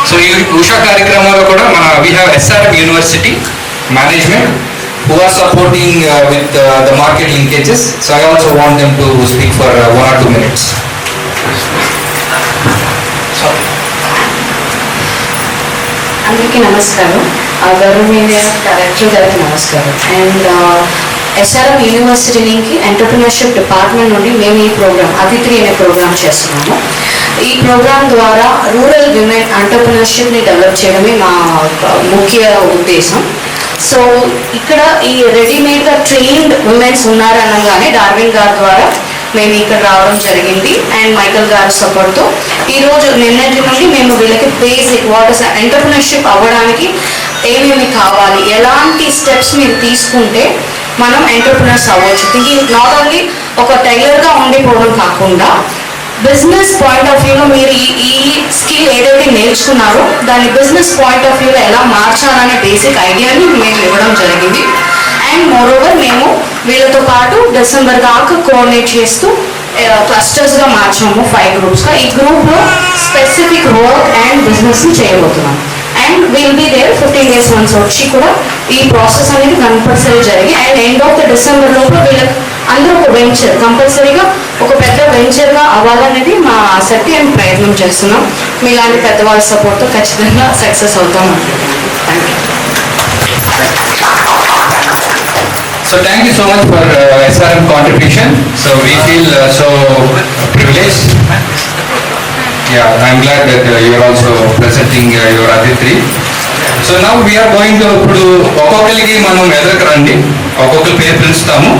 S9: So ఈ ఉషా కార్యక్రమంలో కూడా we have SRM University management who are supporting with the market linkages. So I also want them to speak for 1 or 2 minutes.
S13: అందరికీ నమస్కారం. గౌరవనీయ డైరెక్టర్ గారికి నమస్కారం. అండ్ SRM యూనివర్సిటీ నుంచి ఎంటర్ప్రినర్షిప్ డిపార్ట్మెంట్ నుండి మేము ఈ ప్రోగ్రామ్ అతిథి అనే ప్రోగ్రామ్ చేస్తున్నాము. ఈ ప్రోగ్రామ్ ద్వారా రూరల్ విమెన్ ఎంటర్ప్రినర్షిప్ని డెవలప్ చేయడమే మా ముఖ్య ఉద్దేశం. సో ఇక్కడ ఈ రెడీమేడ్గా ట్రైన్డ్ ఉమెన్స్ ఉన్నారనగానే డార్విన్ గారి ద్వారా మేము ఇక్కడ రావడం జరిగింది, అండ్ మైకల్ గారి సపోర్ట్తో ఈరోజు నిన్నటి నుండి మేము వీళ్ళకి బేసిక్ వాట్ ఇస్ ఎంటర్ప్రినర్షిప్ అవ్వడానికి ఏమేమి కావాలి, ఎలాంటి స్టెప్స్ మీరు తీసుకుంటే మనం ఎంటర్ప్రినర్స్ అవ్వచ్చు. థింకింగ్ నాట్ ఓన్లీ ఒక టైలర్గా ఉండిపోవడం కాకుండా బిజినెస్ పాయింట్ ఆఫ్ వ్యూలో మీరు ఈ స్కిల్ ఏదైతే నేర్చుకున్నారో దాన్ని బిజినెస్ పాయింట్ ఆఫ్ వ్యూలో ఎలా మార్చాలనే బేసిక్ ఐడియాని మేము ఇవ్వడం జరిగింది. అండ్ మోరోవర్ మేము వీళ్ళతో పాటు డిసెంబర్ దాకా కోఆర్డినేట్ చేస్తూ క్లస్టర్స్గా మార్చాము 5 గ్రూప్స్గా. ఈ గ్రూప్లో స్పెసిఫిక్ వర్క్ అండ్ బిజినెస్ని చేయబోతున్నాం. And will be there 15 days once వచ్చి కూడా ఈ ప్రాసెస్ అనేది కంపల్సరీ జరిగి and end of the December లోపల వీళ్ళకి అందరూ ఒక వెంచర్ కంపల్సరీగా ఒక పెద్ద వెంచర్గా అవ్వాలనేది మా ఆసక్తి అండ్ ప్రయత్నం చేస్తున్నాం. మీలాంటి పెద్దవాళ్ళ సపోర్ట్తో ఖచ్చితంగా సక్సెస్ అవుతాం. Thank you.
S9: So thank you so much for SRM contribution. So we feel so privileged. Yeah, I'm glad that you are also presenting your Aditri. So now we are going to ఇప్పుడు ఒక్కొక్కరికి మనం ఎదురుకు రండి, ఒక్కొక్కరి పేరు పిలుస్తాము.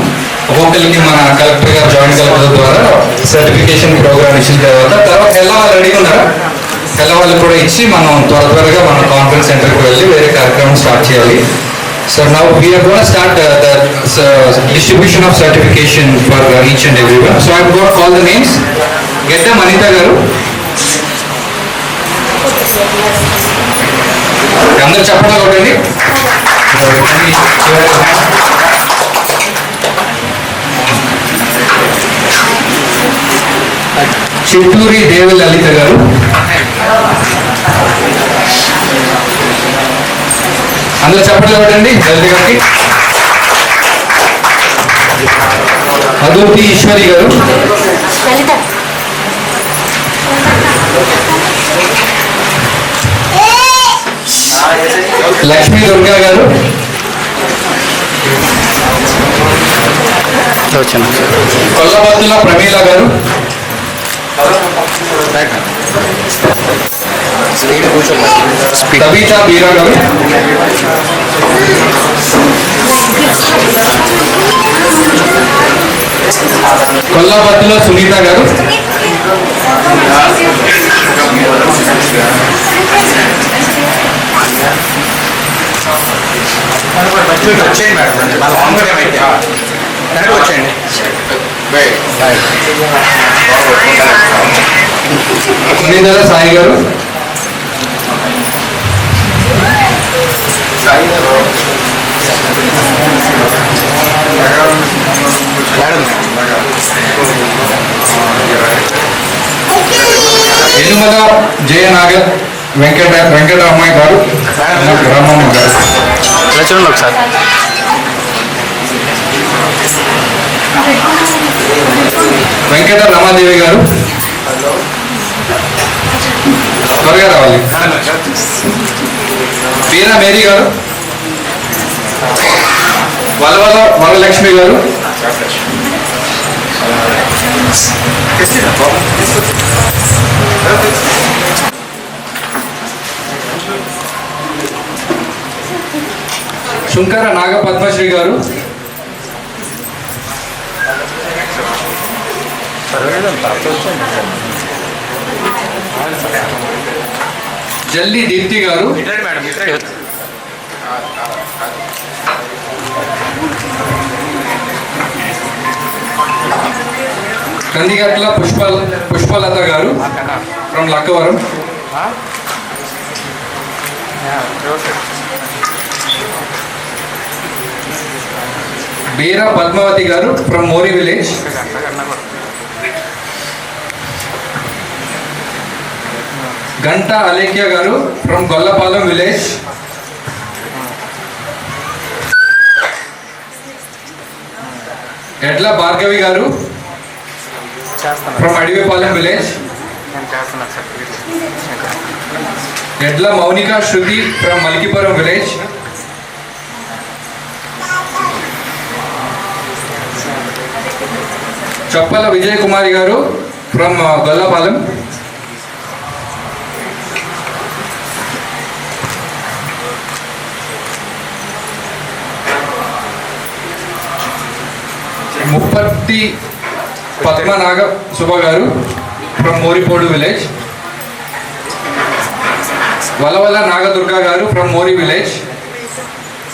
S9: ఒక్కొక్కరికి మన collector గారు, జాయింట్ కలెక్టర్ ద్వారా సర్టిఫికేషన్ ప్రోగ్రామ్ ఇచ్చిన తర్వాత ఎలా వాళ్ళు రెడీ ఉన్నారా, ఎలా వాళ్ళు కూడా ఇచ్చి మనం త్వరగా మన కాన్ఫరెన్స్ సెంటర్కి వెళ్ళి వేరే కార్యక్రమం స్టార్ట్ చేయాలి. So now we are going to start the distribution of certification for each and everyone. So I'm going to call the names. Getta Manita garu. అందరూ చెప్పండి కొట్టండి. చిట్టూరి దేవి లలిత గారు, అందరూ చెప్పండి కొట్టండి లలిత గారికి. అదూతి ఈశ్వరి గారు, లక్ష్మీ దుర్గా గారు, కొల్లబత్తుల ప్రమీల గారు, కవిత బీరా గారు, కొల్లబత్తుల సునీత గారు,
S1: వచ్చేయండి మేడం, వాళ్ళ ఆంగ్లం అయితే వెనక్కి వచ్చేయండి.
S9: సునీతల సాయి గారు, ఎనుమల జయనాగర్ వెంకటరామయ్య గారు, రామమ్మ గారు.
S11: చూడండి ఒకసారి.
S9: వెంకట రమాదేవి గారు త్వరగా రావాలి. వీరా మేరీ గారు, వలవల వరలక్ష్మి గారు, శుంకర నాగ పద్మశ్రీ గారు, జల్లి దీప్తి గారు, కందిగట్ల పుష్పలత గారు ఫ్రమ్ లక్కవరం, బీరా పద్మావతి గారు from mori village, Ganta Alekhya గారు ఫ్రమ్ గొల్లపాలెం విలేజ్, ఎడ్ల భార్గవి గారు ఫ్రమ్ అడివిపాలెం విలేజ్, ఎడ్ల మౌనిక శృతి ఫ్రమ్ మల్కిపురం విలేజ్, చప్పల విజయ్ కుమారి గారు ఫ్రమ్ గొల్లపాలెం, ముప్పర్తి పద్మనాగ సుభ గారు ఫ్రమ్ మోరిపోడు విలేజ్, వలవల నాగదుర్గ గారు ఫ్రమ్ మోరీ విలేజ్.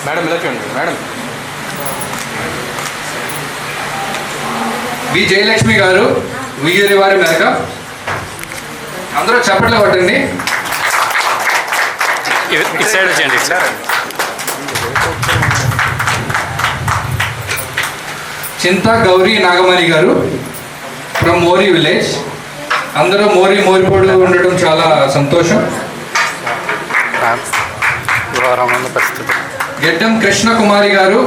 S1: మేడం ఇలా చూడండి మేడం.
S9: వి జయలక్ష్మి గారు ఉయ్యూరి వారి మేక. అందరూ చప్పట్లు కొట్టండి.
S11: ఇటు సైడ్ వచ్చేయండి సార్.
S9: చింత గౌరీ నాగమణి గారు ఫ్రమ్ మోరీ విలేజ్. అందరూ మోరిపోడు ఉండటం చాలా సంతోషం. గెడ్డం కృష్ణ కుమారి గారు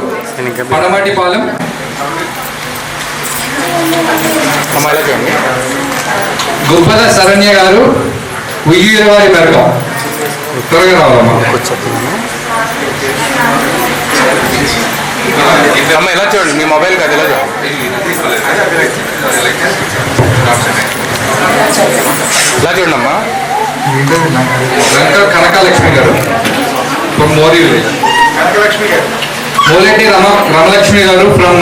S9: పడమటిపాలెం. గుబ్బల శరణ్య గారు ఉయ్యూరి వారి మెరక. త్వరగా రావాలమ్మా.
S1: అమ్మ ఎలా చూడండి, మీ మొబైల్ కాదు ఎలా చూడండి, ఇలా చూడండి అమ్మా.
S9: వెంకట కనకలక్ష్మి గారు ఫ్రమ్ మోరీ విలేజ్. మూలెట్టి రమలక్ష్మి గారు ఫ్రమ్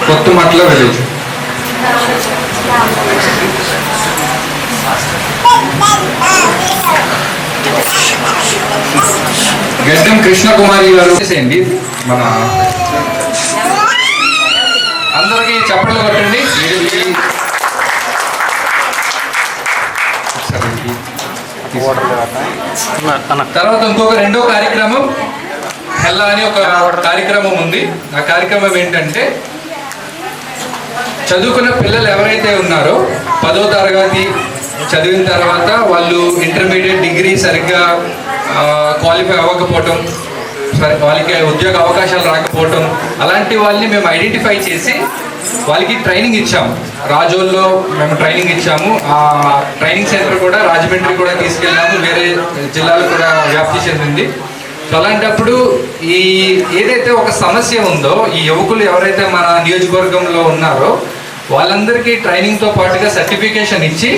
S9: కొత్తమట్ల విలేజ్. గడ్డం కృష్ణకుమారి గారు. మన అందరికీ చప్పట్లు కొట్టండి. తర్వాత ఇంకొక రెండో కార్యక్రమం హెల్లా అని ఒక కార్యక్రమం ఉంది. ఆ కార్యక్రమం ఏంటంటే చదువుకున్న పిల్లలు ఎవరైతే ఉన్నారో 10వ తరగతి చదివిన తర్వాత వాళ్ళు ఇంటర్మీడియట్ డిగ్రీ సరిగ్గా క్వాలిఫై అవ్వకపోవటం, వాళ్ళకి ఉద్యోగ అవకాశాలు రాకపోవటం, అలాంటి వాళ్ళని మేము ఐడెంటిఫై చేసి వాళ్ళకి ట్రైనింగ్ ఇచ్చాము. రాజోల్లో మేము ట్రైనింగ్ ఇచ్చాము. ఆ ట్రైనింగ్ సెంటర్ కూడా రాజమండ్రి కూడా తీసుకెళ్ళాము, వేరే జిల్లాలు కూడా వ్యాప్తి చెందింది. సో అలాంటప్పుడు ఈ ఏదైతే ఒక సమస్య ఉందో, ఈ యువకులు ఎవరైతే మన నియోజకవర్గంలో ఉన్నారో వాళ్ళందరికీ ట్రైనింగ్తో పాటుగా సర్టిఫికేషన్ ఇచ్చి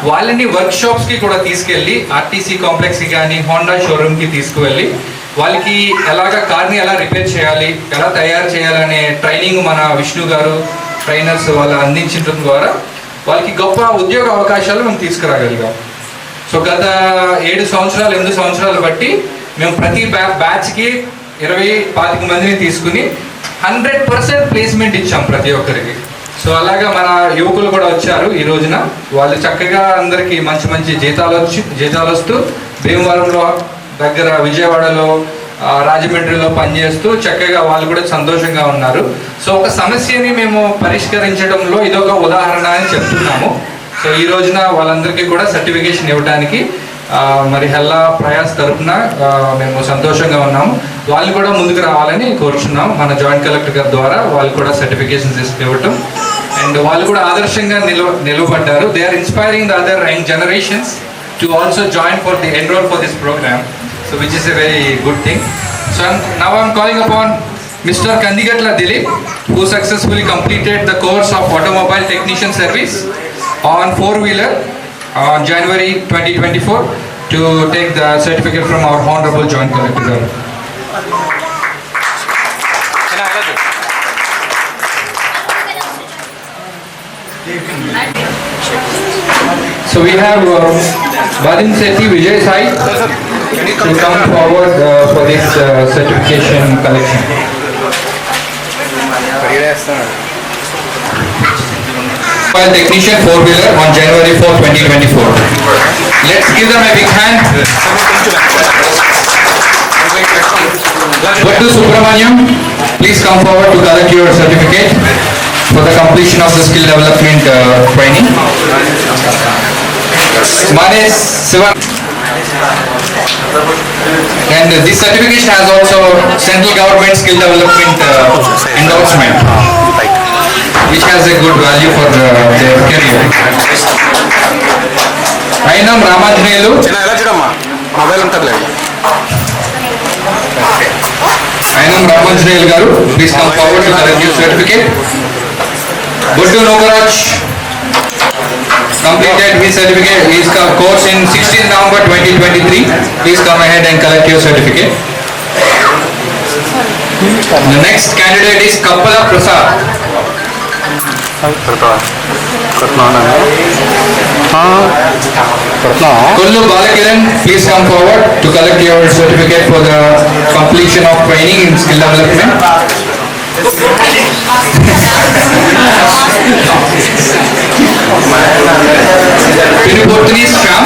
S9: వాళ్ళని వర్క్షాప్స్కి కూడా తీసుకెళ్ళి ఆర్టీసీ కాంప్లెక్స్కి కానీ హోండా షోరూమ్కి తీసుకువెళ్ళి వాళ్ళకి ఎలాగ కార్ని ఎలా రిపేర్ చేయాలి, ఎలా తయారు చేయాలనే ట్రైనింగ్ మన విష్ణు గారు ట్రైనర్స్ వాళ్ళు అందించడం ద్వారా వాళ్ళకి గొప్ప ఉద్యోగ అవకాశాలు మేము తీసుకురాగలిగాం. సో గత 7 సంవత్సరాలు 8 సంవత్సరాలు బట్టి మేము ప్రతి బ్యాచ్కి 20-25 మందిని తీసుకుని 100% ప్లేస్మెంట్ ఇచ్చాం ప్రతి ఒక్కరికి. సో అలాగా మన యువకులు కూడా వచ్చారు ఈ రోజున. వాళ్ళు చక్కగా అందరికీ మంచి మంచి జీతాలు వస్తూ భీమవరంలో దగ్గర విజయవాడలో రాజమండ్రిలో పనిచేస్తూ చక్కగా వాళ్ళు కూడా సంతోషంగా ఉన్నారు. సో ఒక సమస్యని మేము పరిష్కరించడంలో ఇదొక ఉదాహరణ అని చెప్తున్నాము. సో ఈ రోజున వాళ్ళందరికీ కూడా సర్టిఫికేషన్ ఇవ్వడానికి మరి హెల్లా ప్రయాస్ తరఫున మేము సంతోషంగా ఉన్నాము. వాళ్ళు కూడా ముందుకు రావాలని కోరుచున్నాం. మన జాయింట్ కలెక్టర్ గారి ద్వారా వాళ్ళు కూడా సర్టిఫికేషన్స్ ఇవ్వటం అండ్ వాళ్ళు కూడా ఆదర్శంగా నిలబడ్డారు. They are inspiring the other young generations to also enroll for this program, so which is a very good thing. So now I'm calling upon Mr. Kandigatla Dilip, who successfully completed the course of automobile technician service on 4-wheeler on January 2024 to take the certificate from our Honorable Joint Collector. So we have Vadim Sethi Vijay Sai to come forward for this certification collection. While technician 4-wheeler on January 4, 2024. Let's give them a big hand. Vattu Subramaniam, please come forward to collect your certificate for the completion of the skill development training. Manes Sivan. And this certification has also central government skill development endorsement, which has a good value for their career. Ainam Ramanjnelu. Ainam Ramanjnelu garu, please come forward to collect your certificate. Buddu Nogaraj completed his certificate, his course in 16 November 2023. Please come ahead and collect your certificate. The next candidate is Kappala Prasad. Kullu Balakiran, please come forward to collect your certificate for the completion of training in skill development. Pinupurtini Sham,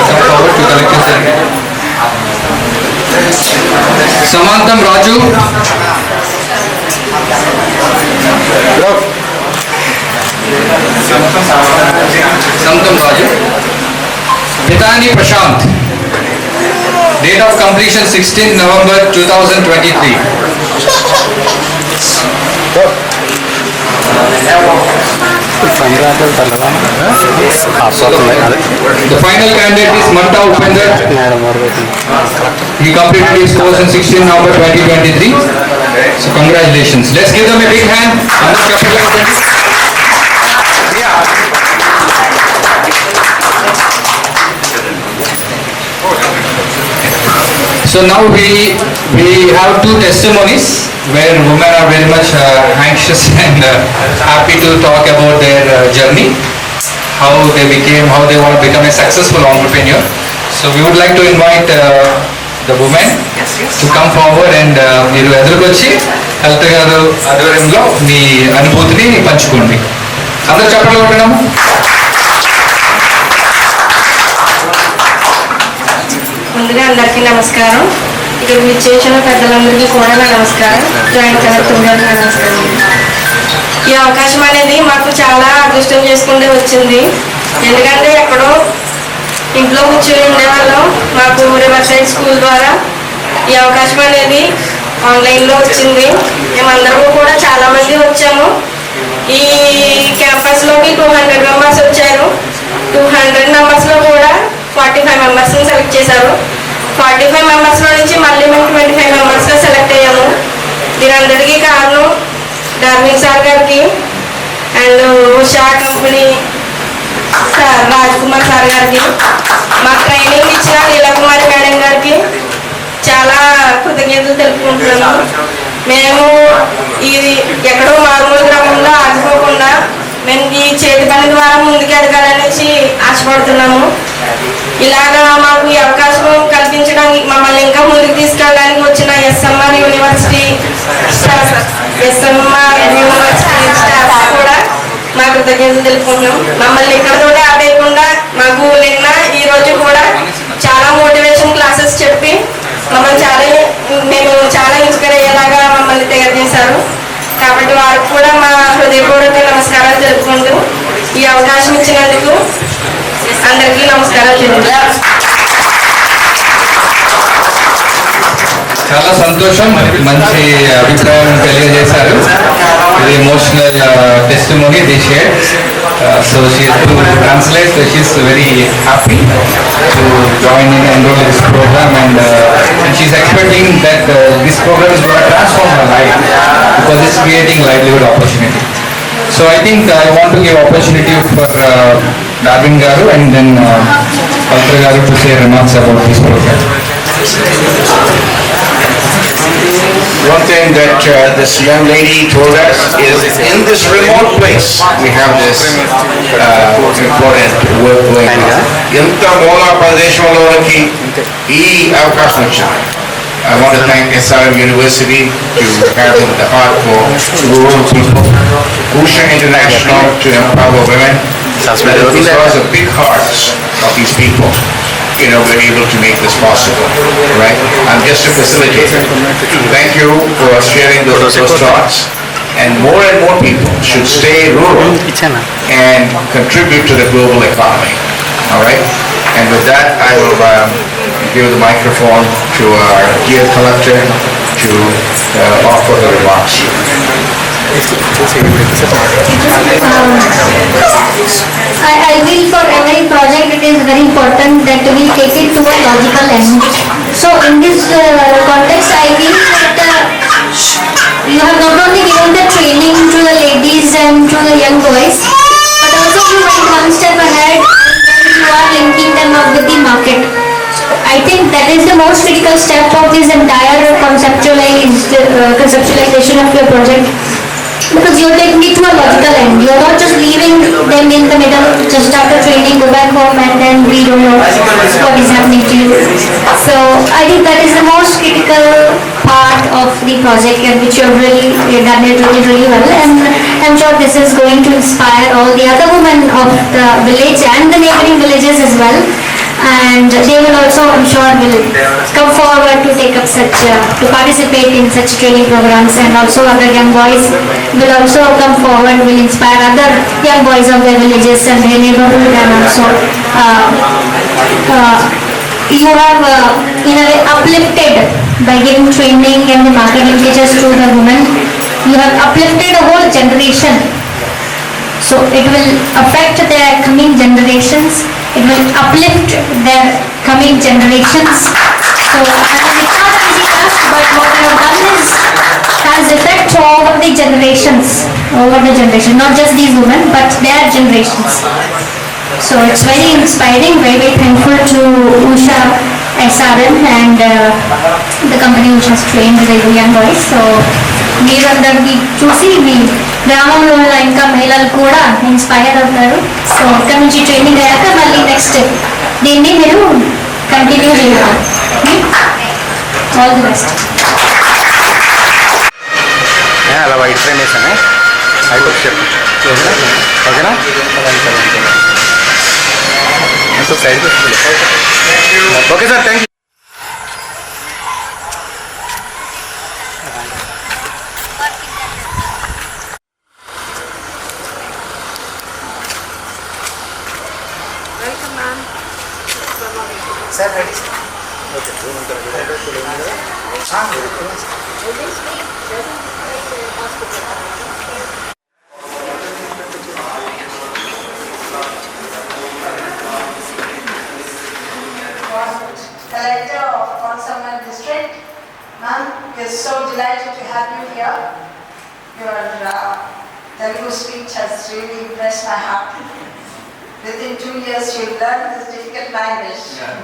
S9: come forward to collect your certificate. Samantam Raju, Pitani Prashant, date of completion 16 November 2023. The final candidate is Matta Upender. He completed his course in 16 November 2023. So congratulations. Let's give them a big hand. So now we have two testimonies where women are very much anxious and happy to talk about their journey, how they want to become a successful entrepreneur. So we would like to invite the women to come forward and మీరు ఎదురుకొచ్చి health గారు ఆధ్వర్యంలో మీ అనుభూతిని పంచుకోండి. అందరూ చెప్పండి కొట్టడము.
S14: ముందుగా అందరికీ నమస్కారం. ఇక్కడ విచ్చేసిన పెద్దలందరికీ కూడా నా నమస్కారం. జాయింట్ కలెక్టర్ గారికి నమస్కారం. ఈ అవకాశం అనేది మాకు చాలా అదృష్టం చేసుకుంటే వచ్చింది. ఎందుకంటే ఎక్కడో ఇంట్లో కూర్చొని ఉండేవాళ్ళం. మాకు రివర్సైడ్ స్కూల్ ద్వారా ఈ అవకాశం అనేది ఆన్లైన్లో వచ్చింది. మేమందరము కూడా చాలామంది వచ్చాము. ఈ క్యాంపస్లోకి 200 మెంబర్స్ వచ్చారు. 200 మెంబర్స్లో కూడా 45 మెంబర్స్ని సెలెక్ట్ చేశారు. 45 మెంబర్స్లో నుంచి మళ్ళీ మేము 25 మెంబర్స్గా సెలెక్ట్ అయ్యాము. దీనందరికీ కారణం డార్విన్ సార్ గారికి and Usha company sir Raj Kumar sir గారికి, మాకు ట్రైనింగ్ ఇచ్చిన లీలాకుమారి మేడం గారికి చాలా కృతజ్ఞతలు తెలుపుకుంటున్నాము. మేము ఇది ఎక్కడో మారుమూల గ్రామంలో ఆగిపోకుండా మేము ఈ చేతి పని ద్వారా ముందుకు ఎదగాలనేసి ఆశపడుతున్నాము. ఇలాగా మాకు ఈ అవకాశం కల్పించడానికి, మమ్మల్ని ఇంకా ముందుకు తీసుకెళ్ళడానికి వచ్చిన ఎస్ఎంఆర్ యూనివర్సిటీ స్టాఫ్ కూడా మా కృతజ్ఞతలు తెలుపుకుంటున్నాం. మమ్మల్ని ఇక్కడతోనే ఆపేయకుండా మాకు నిన్న ఈ రోజు కూడా చాలా మోటివేషన్ క్లాసెస్ చెప్పి మేము చాలా ఇన్స్పైర్ అయ్యేలాగా మమ్మల్ని తయారు చేశారు. కాబట్టి వారికి కూడా మా హృదయపూర్వక నమస్కారాలు తెలుపుకుంటూ ఈ అవకాశం ఇచ్చినందుకు అందరికీ నమస్కారాలు చెప్తున్నాను.
S9: చాలా సంతోషం, మంచి అభిప్రాయం తెలియజేశారు. ఇది emotional testimony the share. So she to translate, she's very happy to join in and enroll in this program, and she's expecting that this program is going to transform her life because it's creating livelihood opportunity. So I think I want to give opportunity for Darwin Garu and then Pavitra Garu to say remarks about this program.
S3: One thing that this young lady told us is, in this remote place, we have this important work going on. Inta Mola Pradeshwaloraki ee avakasham ichcharu. I want to thank SRM University to have the heart for rural people. Usha International to empower women. Because of big hearts of these people, we're able to make this possible, right? I'm just a facilitator. Thank you for sharing those thoughts. And more people should stay rural and contribute to the global economy, all right? And with that, I will give the microphone to our dear collector to offer the remarks.
S10: I feel for every project it is very important that we take it to a logical end. So in this context, I feel that you have not only given the training to the ladies and to the young boys, but also you went one step ahead and then you are linking them up with the market. I think that is the most critical step of this entire conceptualization of your project. Because you're taking it to a logical end. You're not just leaving them in the middle just after training, go back home and then we don't know what is happening to you. So I think that is the most critical part of the project, and which you've done it really well. And I'm sure this is going to inspire all the other women of the village and the neighboring villages as well. And they will also, I'm sure, will come forward to take up to participate in such training programs, and also other young boys will also come forward, will inspire other young boys of their villages and their neighborhood. And also you have in a way uplifted by giving training and the market linkages to the women. You have uplifted a whole generation. So it will affect their coming generations. It will uplift their coming generations. So it's not an easy task, but what you have done is has effect over the generations, not just these women, but their generations. So it's very inspiring, very thankful to Usha SRM and the company which has trained the young boys. So మీరందరికీ చూసి మీ గ్రామంలో ఉన్న ఇంకా మహిళలు కూడా inspire అవుతారు. So ఇక్కడ నుంచి ట్రైనింగ్ అయ్యాక మళ్ళీ నెక్స్ట్ దీన్ని మీరు కంటిన్యూ చేయాలి. All the best.
S1: అలా వైట్ ఫ్రేమ్ వేసానే అయిపోయి చెప్పు ఓకేనా side okay sir thank you.
S7: Sir, ready? Okay. Collector of Consumer District, ma'am, we are so delighted to have you here. Your Telugu speech has really impressed my heart. Within 2 years, you learned this difficult language. Yeah.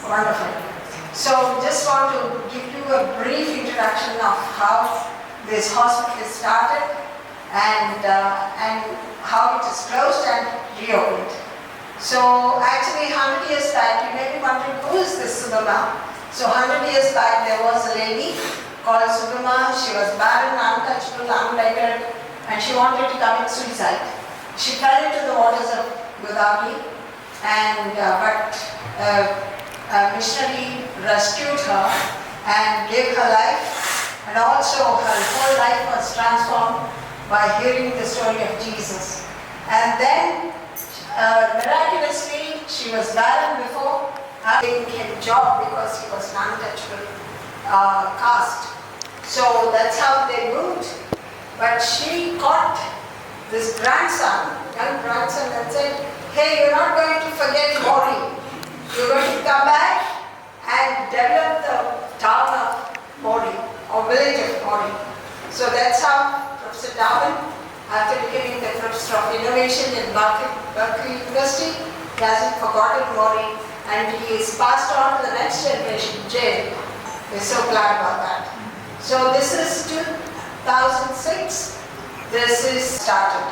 S7: Wonderful. So, just want to give you a brief introduction of how this hospital is started and how it is closed and reopened. So actually 100 years back, you may be wondering, who is this Sudama? So 100 years back, there was a lady called Sudama. She was barren, untouchable, unlettered, and she wanted to commit suicide. She fell into the waters of Godavari, and but a missionary rescued her and gave her life, and also her whole life was transformed by hearing the story of Jesus. And then miraculously, she was barren before, having him job because he was an untouchable caste. So that's how they moved. But she caught this grandson, young grandson, and said, hey, you're not going to forget Mori. You're going to come back and develop the town of Mori, or village of Mori. So that's how Professor Darwin, after becoming the Professor of Innovation in Berkeley University, he hasn't forgotten Mori, and he is passed on to the next generation, Jay. We're so glad about that. So this is 2006, this is started.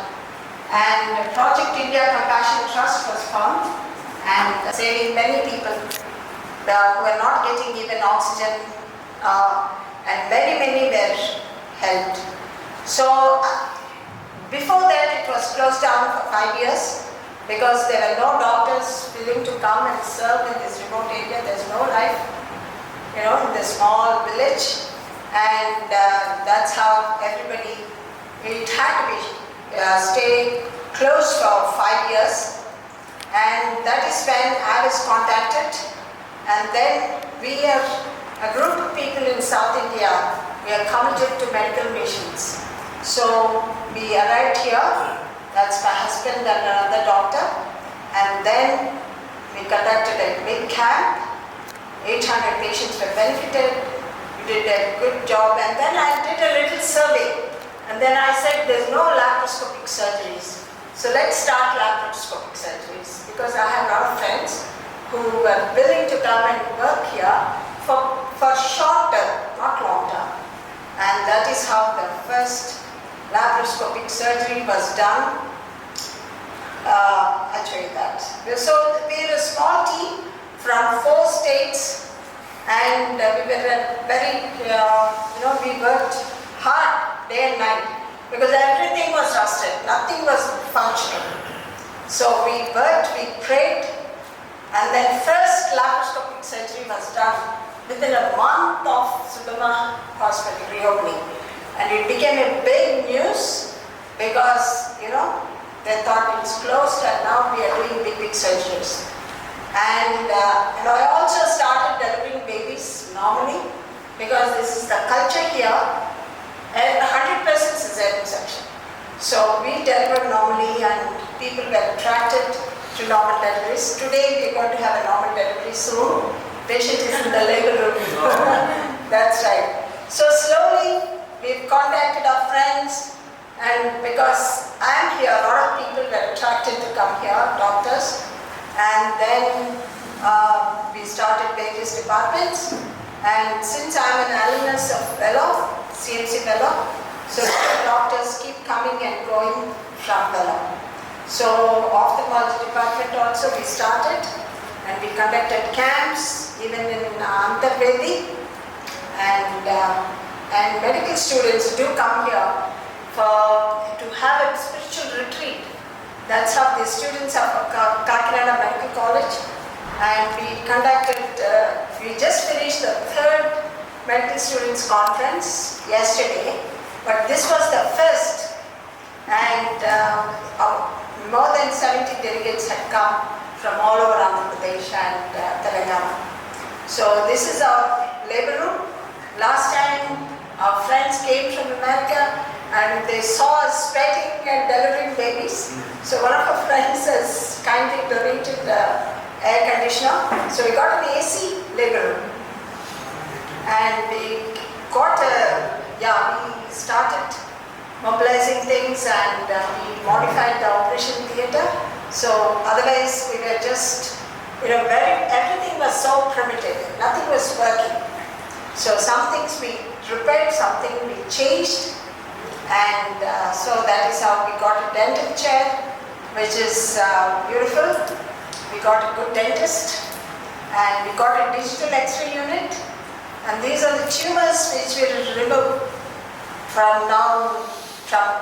S7: And Project India Compassion Trust was formed, and saving many people who are not getting even oxygen, and many were helped. So before that it was closed down for 5 years because there were no doctors willing to come and serve in this remote area. There's no life, in this small village, and that's how everybody, it had to be stay closed for 5 years, and that is when I was contacted, and then we are a group of people in South India. We are committed to medical missions. So we arrived here, that's my husband and another doctor, and then we conducted a big camp. 800 patients were benefited. We did a good job, and then I did a little survey, and then I said there's no laparoscopic surgeries, so let's start laparoscopic surgeries, because I have a lot of friends who were willing to come and work here for short term, not long term. And that is how the first laparoscopic surgery was done. I'll show you that. So we were a small team from 4 states, and we were very, we worked hard day and night because everything was rusted, nothing was functional. So we worked, we prayed, and then first laparoscopic surgery was done within a month of Sudama Hospital reopening. And it became a big news because, they thought it's closed, and now we are doing big surgeries. And I also started delivering babies normally because this is the culture here, and 100% cesarean section. So we delivered normally, and people were attracted to normal deliveries. Today we are going to have a normal delivery soon. Patient is in the labor room. That's right. So slowly we've contacted our friends, and because I am here, a lot of people were attracted to come here, doctors, and then we started various departments. And since I'm an alumnus of Vellore, CMC Vellore, so doctors keep coming and going from Vellore. So ophthalmology department also we started, and we conducted camps even in Antarvedi, and medical students do come here to have a spiritual retreat. That's how the students of Kakinada Medical College, and we conducted, we just finished the 3rd Medical Students Conference yesterday, but this was the first, and more than 70 delegates had come from all over Andhra Pradesh and Telangana. So this is our labor room. Last time our friends came from America, and they saw us sweating and delivering babies. So one of our friends has kindly donated air conditioner. So we got an AC labor room. And we started mobilizing things, and we modified the operation theater. So otherwise we were just, everything was so primitive. Nothing was working. So some things we repaired, something we changed. And so that is how we got a dental chair, which is beautiful. We got a good dentist, and we got a digital X-ray unit, and these are the tumors which we will remove from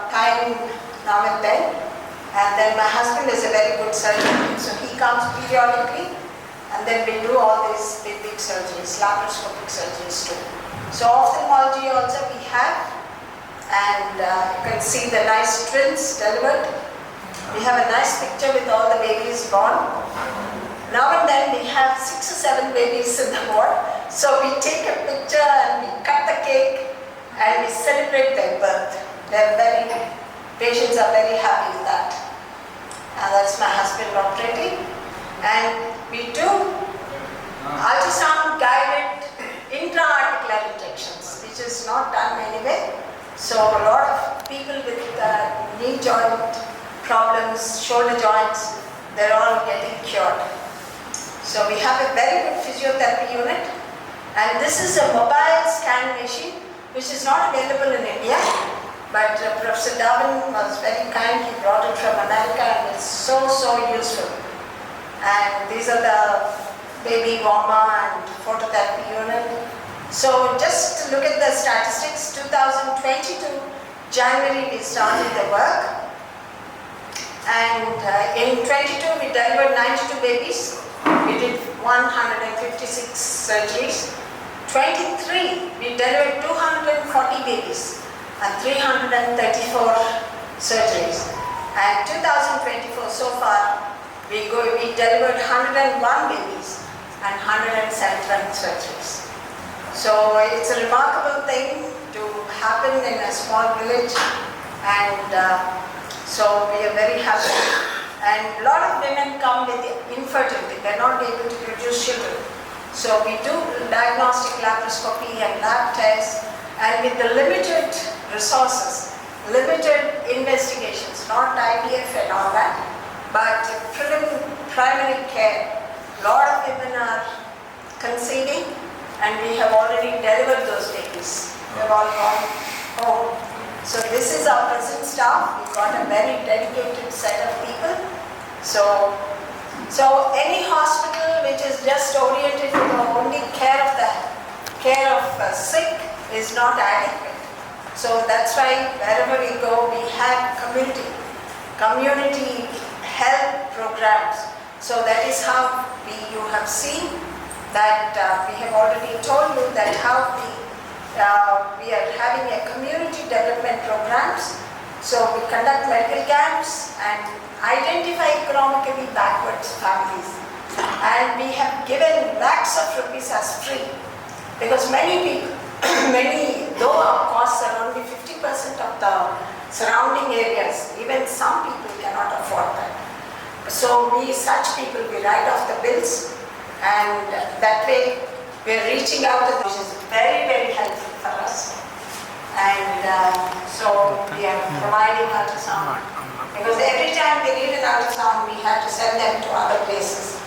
S7: time now and then. And then my husband is a very good surgeon, so he comes periodically, and then we do all these big surgeries, laparoscopic surgeries too. So ophthalmology also we have, and you can see the nice twins delivered. We have a nice picture with all the babies born. Now and then we have 6 or 7 babies in the ward, so we take a picture and we cut the cake and we celebrate their birth. Patients are very happy with that. And that's my husband operating. And we do ultrasound guided intra-articular injections, which is not done anyway. So a lot of people with knee joint problems, shoulder joints, they're all getting cured. So we have a very good physiotherapy unit, and this is a mobile scan machine which is not available in India, but Professor Darwin was very kind. He brought it from America, and it's so useful. And these are the baby warmer and phototherapy unit. So just look at the statistics. 2022 January we started the work, and in 22 we delivered 92 babies. We did 156 surgeries. 23 we delivered 240 babies and 334 surgeries. And 2024 so far we delivered 101 babies and 171 surgeries. So it's a remarkable thing to happen in a small village, and so we are very happy. And a lot of women come with infertility, they're not able to produce children. So we do diagnostic laparoscopy and lab tests, and with the limited resources, limited investigations, not IVF and all that, but primary care. A lot of women are conceiving, and we have already delivered those babies. They've all gone home. So this is our present staff. We've got a very dedicated set of people. So any hospital which is just oriented to the only care of sick is not adequate. So that's why wherever we go, we have community health programs. So that is how you have seen that we have already told you that how we are having a community development programs. So we conduct medical camps and identify economically backward families. And we have given lakhs of rupees as free, because many people, though our costs are only 50% of the surrounding areas, even some people cannot afford that. So such people, we write off the bills, and that way we are reaching out to them, which is very helpful for us. And so we are providing ultrasound, because every time we need an ultrasound, we have to send them to other places.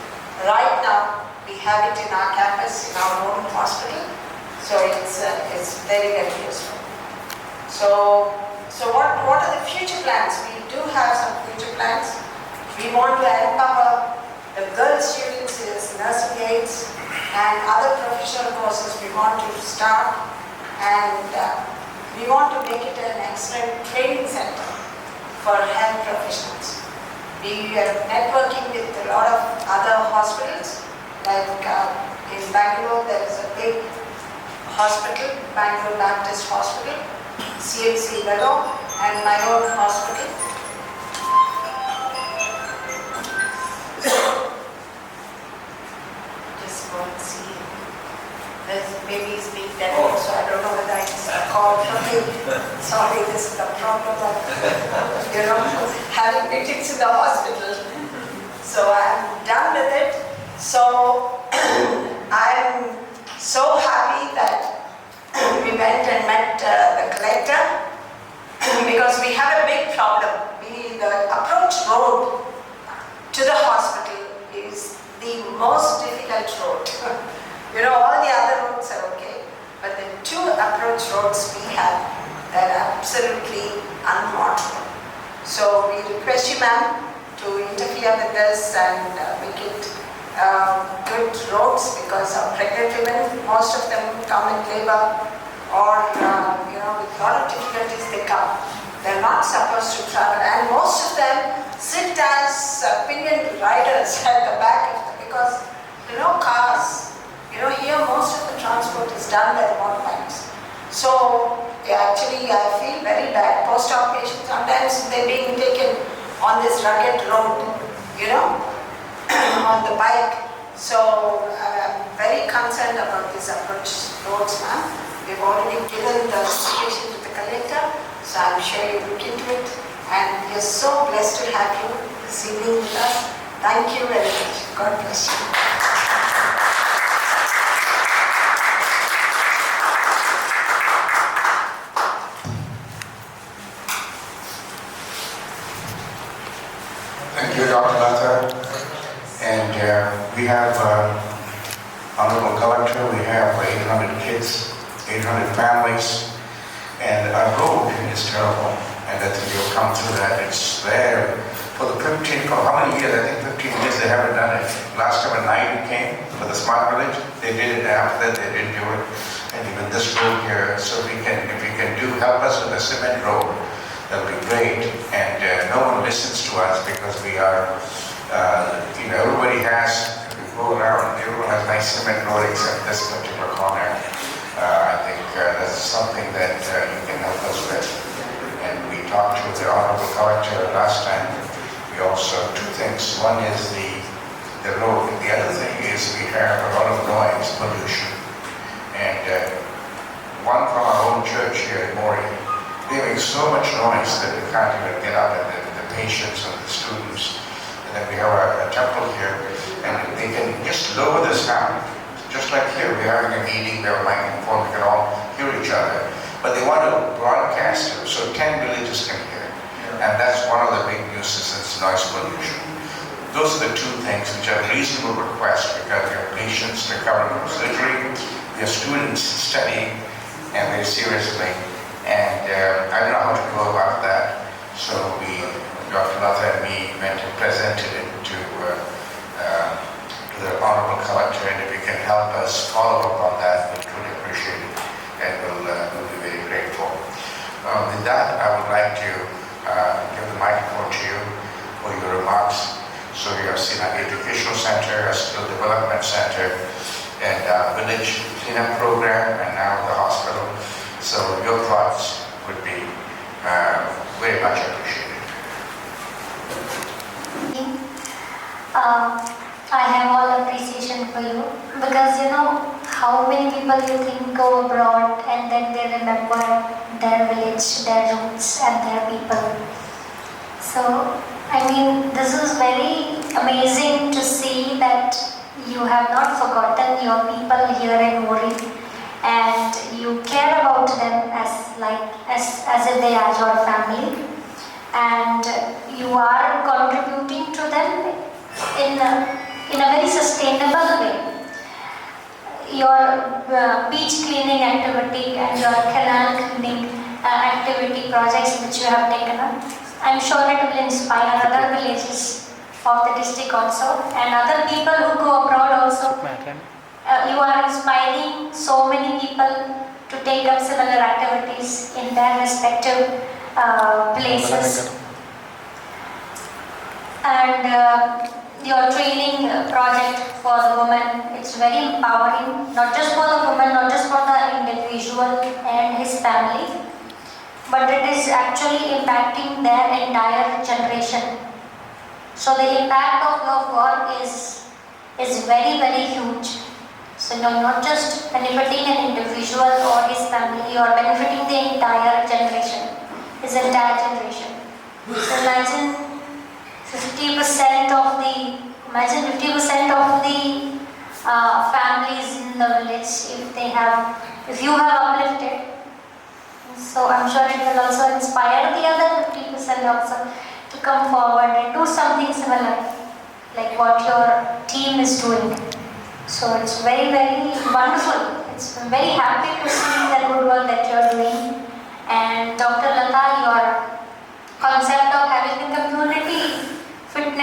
S7: Right now, we have it in our campus, in our own hospital, so it's very useful. So what are the future plans? We do have some future plans. We want to empower the girl students as nursing aides and other professional courses we want to start, and we want to make it an excellent training center for health professionals. We are networking with a lot of other hospitals, like in Bangalore there is a big hospital, Bangalore Baptist Hospital, CMC Velo, and my own hospital. Just go and see. There's babies being developed, so I don't know whether I can call from you. Sorry, this is the problem of having meetings in the hospital. So I'm done with it. So I'm so happy that we went and met the collector, because we have a big problem. The approach road to the hospital is the most difficult road. All the other roads are okay, but the two approach roads we have are absolutely unmarked. So we request you, ma'am, to interfere with this and make it good roads, because pregnant women, most of them come in labor or with a lot of difficulties they come. They're not supposed to travel, and most of them sit as pillion riders at the back of them, because cars. Here most of the transport is done by the motorbikes. So actually I feel very bad. Post-op patients, sometimes they're being taken on this rugged road, on the bike. So I'm very concerned about this approach roads, ma'am. We've already given the situation to the collector, so I'm sure you look into it. And we're so blessed to have you this evening with us. Thank you very much. God bless you.
S3: Thank you, Dr. Lata. And we have Honorable Collector, we have 800 kids, 800 families, and our road is terrible. And I think you'll come through that. It's there for the 15, how many years? I think 15 years they haven't done it. Last time at night it came for the Smart Village, they did it. After that they didn't do it. And even this road here, so if we can help us with the cement road, that would be great. And no one listens to us because we are, everybody has, if we go around, everyone has nice cement road except this particular corner. I think that's something that you can help us with. And we talked to the Honorable Collector last time. We also, two things. One is the road. The other thing is we have a lot of noise pollution. And one from our own church here at Mori, they make so much noise that we can't even get up, and the patients and the students. And then we have a temple here, and they can just lower the sound. Just like here, we're having a meeting, we have a microphone, we can all hear each other. But they want to broadcast it, so 10 villages can hear. And that's one of the big nuisances, noise pollution. Those are the two things which are reasonable requests, because we have patients recovering from surgery, we have students studying, and very seriously. And I don't know how to go about that. So Dr. Lata and me went and presented it to the Honorable Collector, and if you can help us follow up on that, we truly appreciate it, and we'll be very grateful. With that, I would like to give the microphone to you for your remarks. So you have seen our educational center, a skill development center, and village cleanup program, and now the hospital. So your thoughts would be very much appreciated.
S10: I have all appreciation for you, because how many people you think go abroad and then they remember their village, their roots and their people. So this is very amazing to see that you have not forgotten your people here in Mori, and you care about them as if they are your family, and you are contributing to them in a very sustainable way. Your beach cleaning activity and your canal cleaning activity projects which you have taken up, I'm sure it will inspire other villages of the district also, and other people who go abroad also. You are inspiring so many people to take up similar activities in their respective places. And your training project for the women, it's very empowering, not just for the woman, not just for the individual and his family, but it is actually impacting their entire generation. So the impact of your work is very, very huge. So you're not just benefiting an individual or his family, you are benefiting the entire generation, his entire generation. So imagine 50% of the families in the village, if you have uplifted. So I'm sure it will also inspire the other 50% also to come forward and do something similar, like what your team is doing. So it's very, very wonderful. It's very happy to see the good work that you're doing. And Dr. Lata, your concept of having a community fit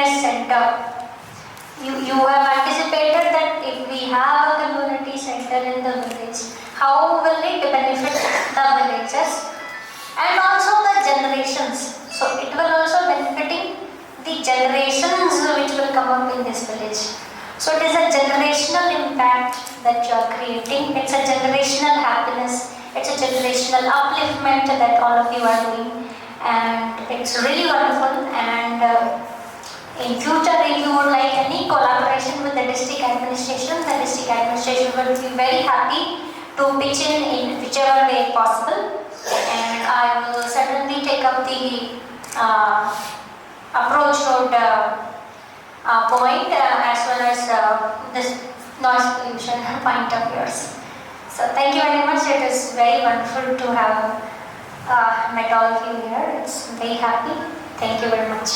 S10: you have anticipated that if we have a community center in the village, how will it benefit the villagers and also the generations? So it will also benefiting the generations which will come up in this village. So it is a generational impact that you are creating. It's a generational happiness. It's a generational upliftment that all of you are doing, and it's really wonderful. And in future, if you would like any collaboration with the district administration will be very happy to pitch in whichever way possible. And I will certainly take up the approach road point as well as this noise pollution point of yours. So thank you very much. It is very wonderful to have met all of you here. It's very happy. Thank you very much.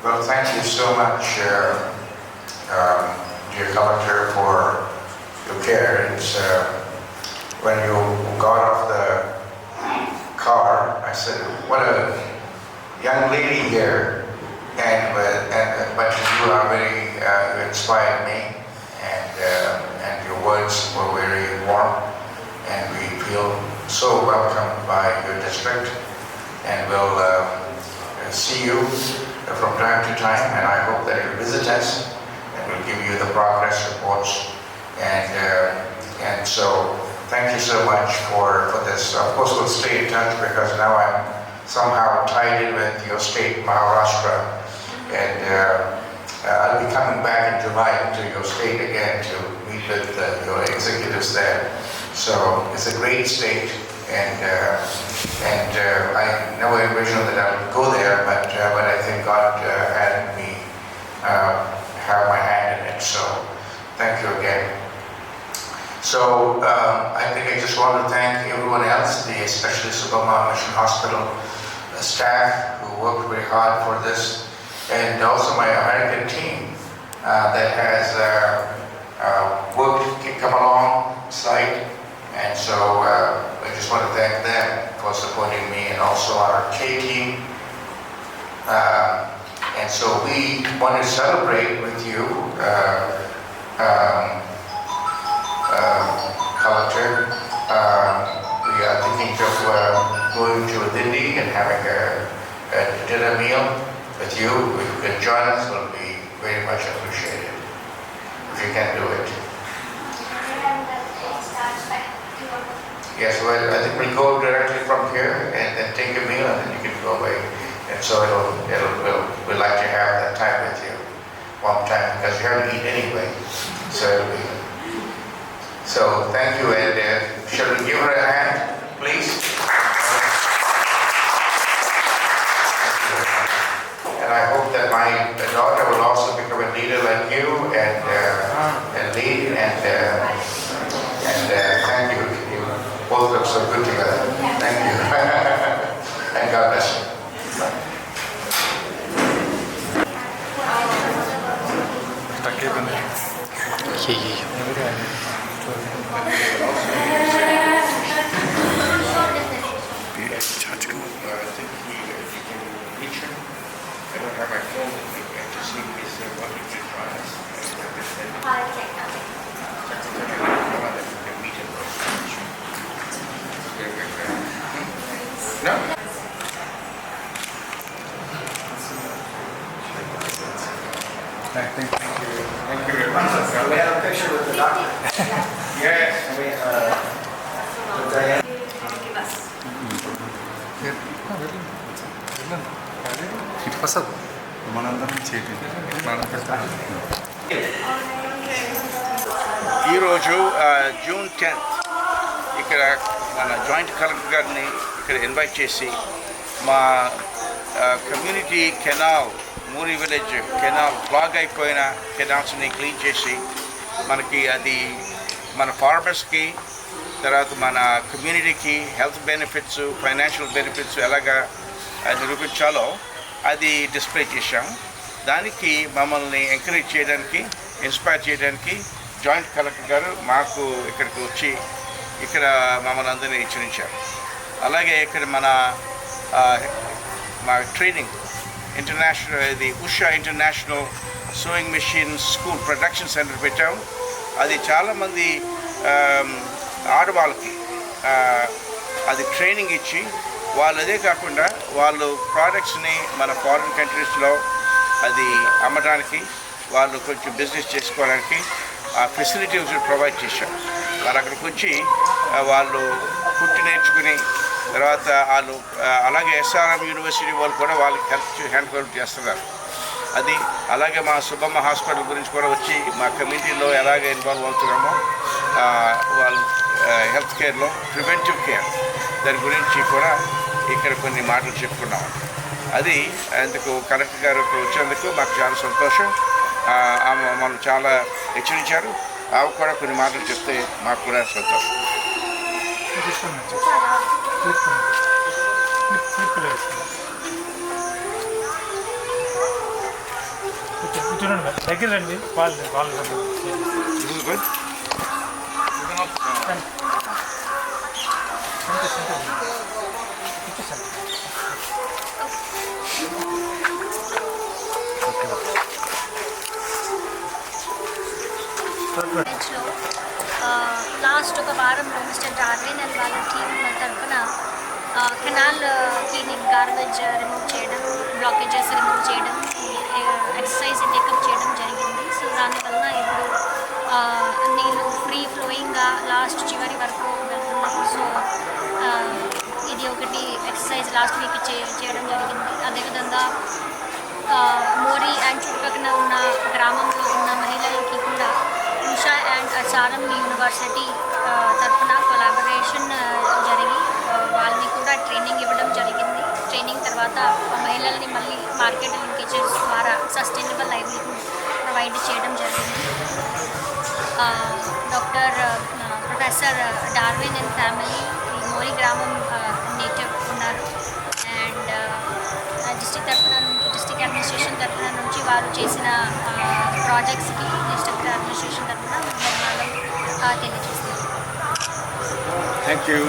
S3: Well, thank you so much, dear Collector, for your care. It's, when you got off the car, I said, what a young lady here, but you are very, you inspired me, and your words were very warm, and we feel so welcomed by your district, and we'll see you from time to time, and I hope that you'll visit us, and we'll give you the progress reports, and so thank you so much for this. Of course, we'll stay in touch because now I'm somehow tied in with your state, Maharashtra, and I'll be coming back in July to your state again to meet with your executives there. So it's a great state, and I never envisioned that I would go there, but I think God had me have my hand in it. So thank you again. So I think I just want to thank everyone else, especially Subama Mission Hospital staff who worked very hard for this, and also my American team that has come alongside, and so I just want to thank them for supporting me, and also our K team. And so we want to celebrate with you, Collector. We are thinking of going to Dindi and having a dinner meal with you. If you can join us, it will be very much appreciated, if you can do it. Yes, well, I think we'll go directly from here and then take a meal, and then you can go away. And so we'd like to have that time with you one time, because you haven't eaten anyway. So thank you, and shall we give her a hand, please? And I hope that my daughter will also become a leader like you, and lead, and thank you. You both look so good together. Thank you. And God bless you. I don't have my phone with me. I just see me say what you can try us. No? Thank you. Thank you very much.
S15: We have a picture with the doctor.
S3: Yes.
S15: With Diane.
S3: ఈరోజు June 10th ఇక్కడ మన joint collector గారిని ఇక్కడ invite చేసి మా community canal మూరి village canal block అయిపోయిన కెనాల్స్ని క్లీన్ చేసి మనకి అది మన ఫార్మర్స్కి తర్వాత మన కమ్యూనిటీకి హెల్త్ బెనిఫిట్స్ ఫైనాన్షియల్ బెనిఫిట్స్ ఎలాగా నిరూపించాలో అది డిస్ప్లే చేశాం. దానికి మమ్మల్ని ఎంకరేజ్ చేయడానికి ఇన్స్పైర్ చేయడానికి జాయింట్ కలెక్టర్ గారు మాకు ఇక్కడికి వచ్చి ఇక్కడ మమ్మల్ని అందరినీ హెచ్చరించారు. అలాగే ఇక్కడ మన ట్రైనింగ్ ఇంటర్నేషనల్ ఇది Usha international sowing machine school production centre పెట్టాము. అది చాలామంది ఆడవాళ్ళకి అది ట్రైనింగ్ ఇచ్చి వాళ్ళు అదే కాకుండా వాళ్ళు ప్రోడక్ట్స్ని మన ఫారిన్ కంట్రీస్లో అది అమ్మడానికి వాళ్ళు కొంచెం బిజినెస్ చేసుకోవడానికి ఆ ఫెసిలిటీస్ ప్రొవైడ్ చేశాం. వాళ్ళు అక్కడికి వచ్చి వాళ్ళు కుట్టి నేర్చుకుని తర్వాత వాళ్ళు అలాగే ఎస్ఆర్ఎం యూనివర్సిటీ వాళ్ళు కూడా వాళ్ళకి హెల్ప్ చేస్తున్నారు. అది అలాగే మా సుబ్బమ్మ హాస్పిటల్ గురించి కూడా వచ్చి మా కమ్యూనిటీలో ఎలాగ ఇన్వాల్వ్ అవుతున్నామో వాళ్ళు హెల్త్ కేర్లో ప్రివెంటివ్ కేర్ దాని గురించి కూడా ఇక్కడ కొన్ని మాటలు చెప్పుకున్నాం. అది అందుకు కలెక్టర్ గారు వచ్చినందుకు మాకు చాలా సంతోషం. మనం చాలా హెచ్చరించారు. ఆమె కూడా కొన్ని మాటలు చెప్తే మాకు కూడా సంతోషం.
S16: దగ్గర రండి వాళ్ళు
S10: లాస్ట్ ఒక వారంలో మిస్టర్ డార్విన్ అండ్ వాళ్ళ టీం తరఫున కెనాల్ క్లీనింగ్, గార్బేజ్ రిమూవ్ చేయడం, బ్లాకేజెస్ రిమూవ్ చేయడం, ఎక్సర్సైజ్ టేకప్ చేయడం జరిగింది. సో దానివల్ల ఇప్పుడు నీళ్ళు ఫ్రీ ఫ్లోయింగ్గా లాస్ట్ చివరి వరకు వెళ్తున్నాయి. సో ఇది ఒకటి ఎక్సర్సైజ్ లాస్ట్ వీక్ చేయడం జరిగింది. అదేవిధంగా మోరీ అండ్ చుట్టుపక్కల ఉన్న గ్రామంలో ఉన్న మహిళలకి కూడా ఉషా అండ్ ఎస్ఆర్ఎం యూనివర్సిటీ తరఫున కొలాబరేషన్ జరిగి వాళ్ళని కూడా ట్రైనింగ్ ఇవ్వడం జరిగింది. ట్రైనింగ్ తర్వాత మహిళల్ని మళ్ళీ మార్కెట్ లింకేజెస్ ద్వారా సస్టైనబుల్ లైవ్లీహుడ్ ప్రొవైడ్ చేయడం జరిగింది. ప్రొఫెసర్ డార్విన్ అండ్ ఫ్యామిలీ ఈ మోరీ గ్రామం నేటివ్ ఉన్నారు. అండ్ డిస్ట్రిక్ట్ అడ్మినిస్ట్రేషన్ తరఫున నుంచి వారు చేసిన ప్రాజెక్ట్స్కి డిస్ట్రిక్ట్ అడ్మినిస్ట్రేషన్ తరఫున ధన్యవాదాలు తెలియజేస్తున్నారు.
S3: Thank you.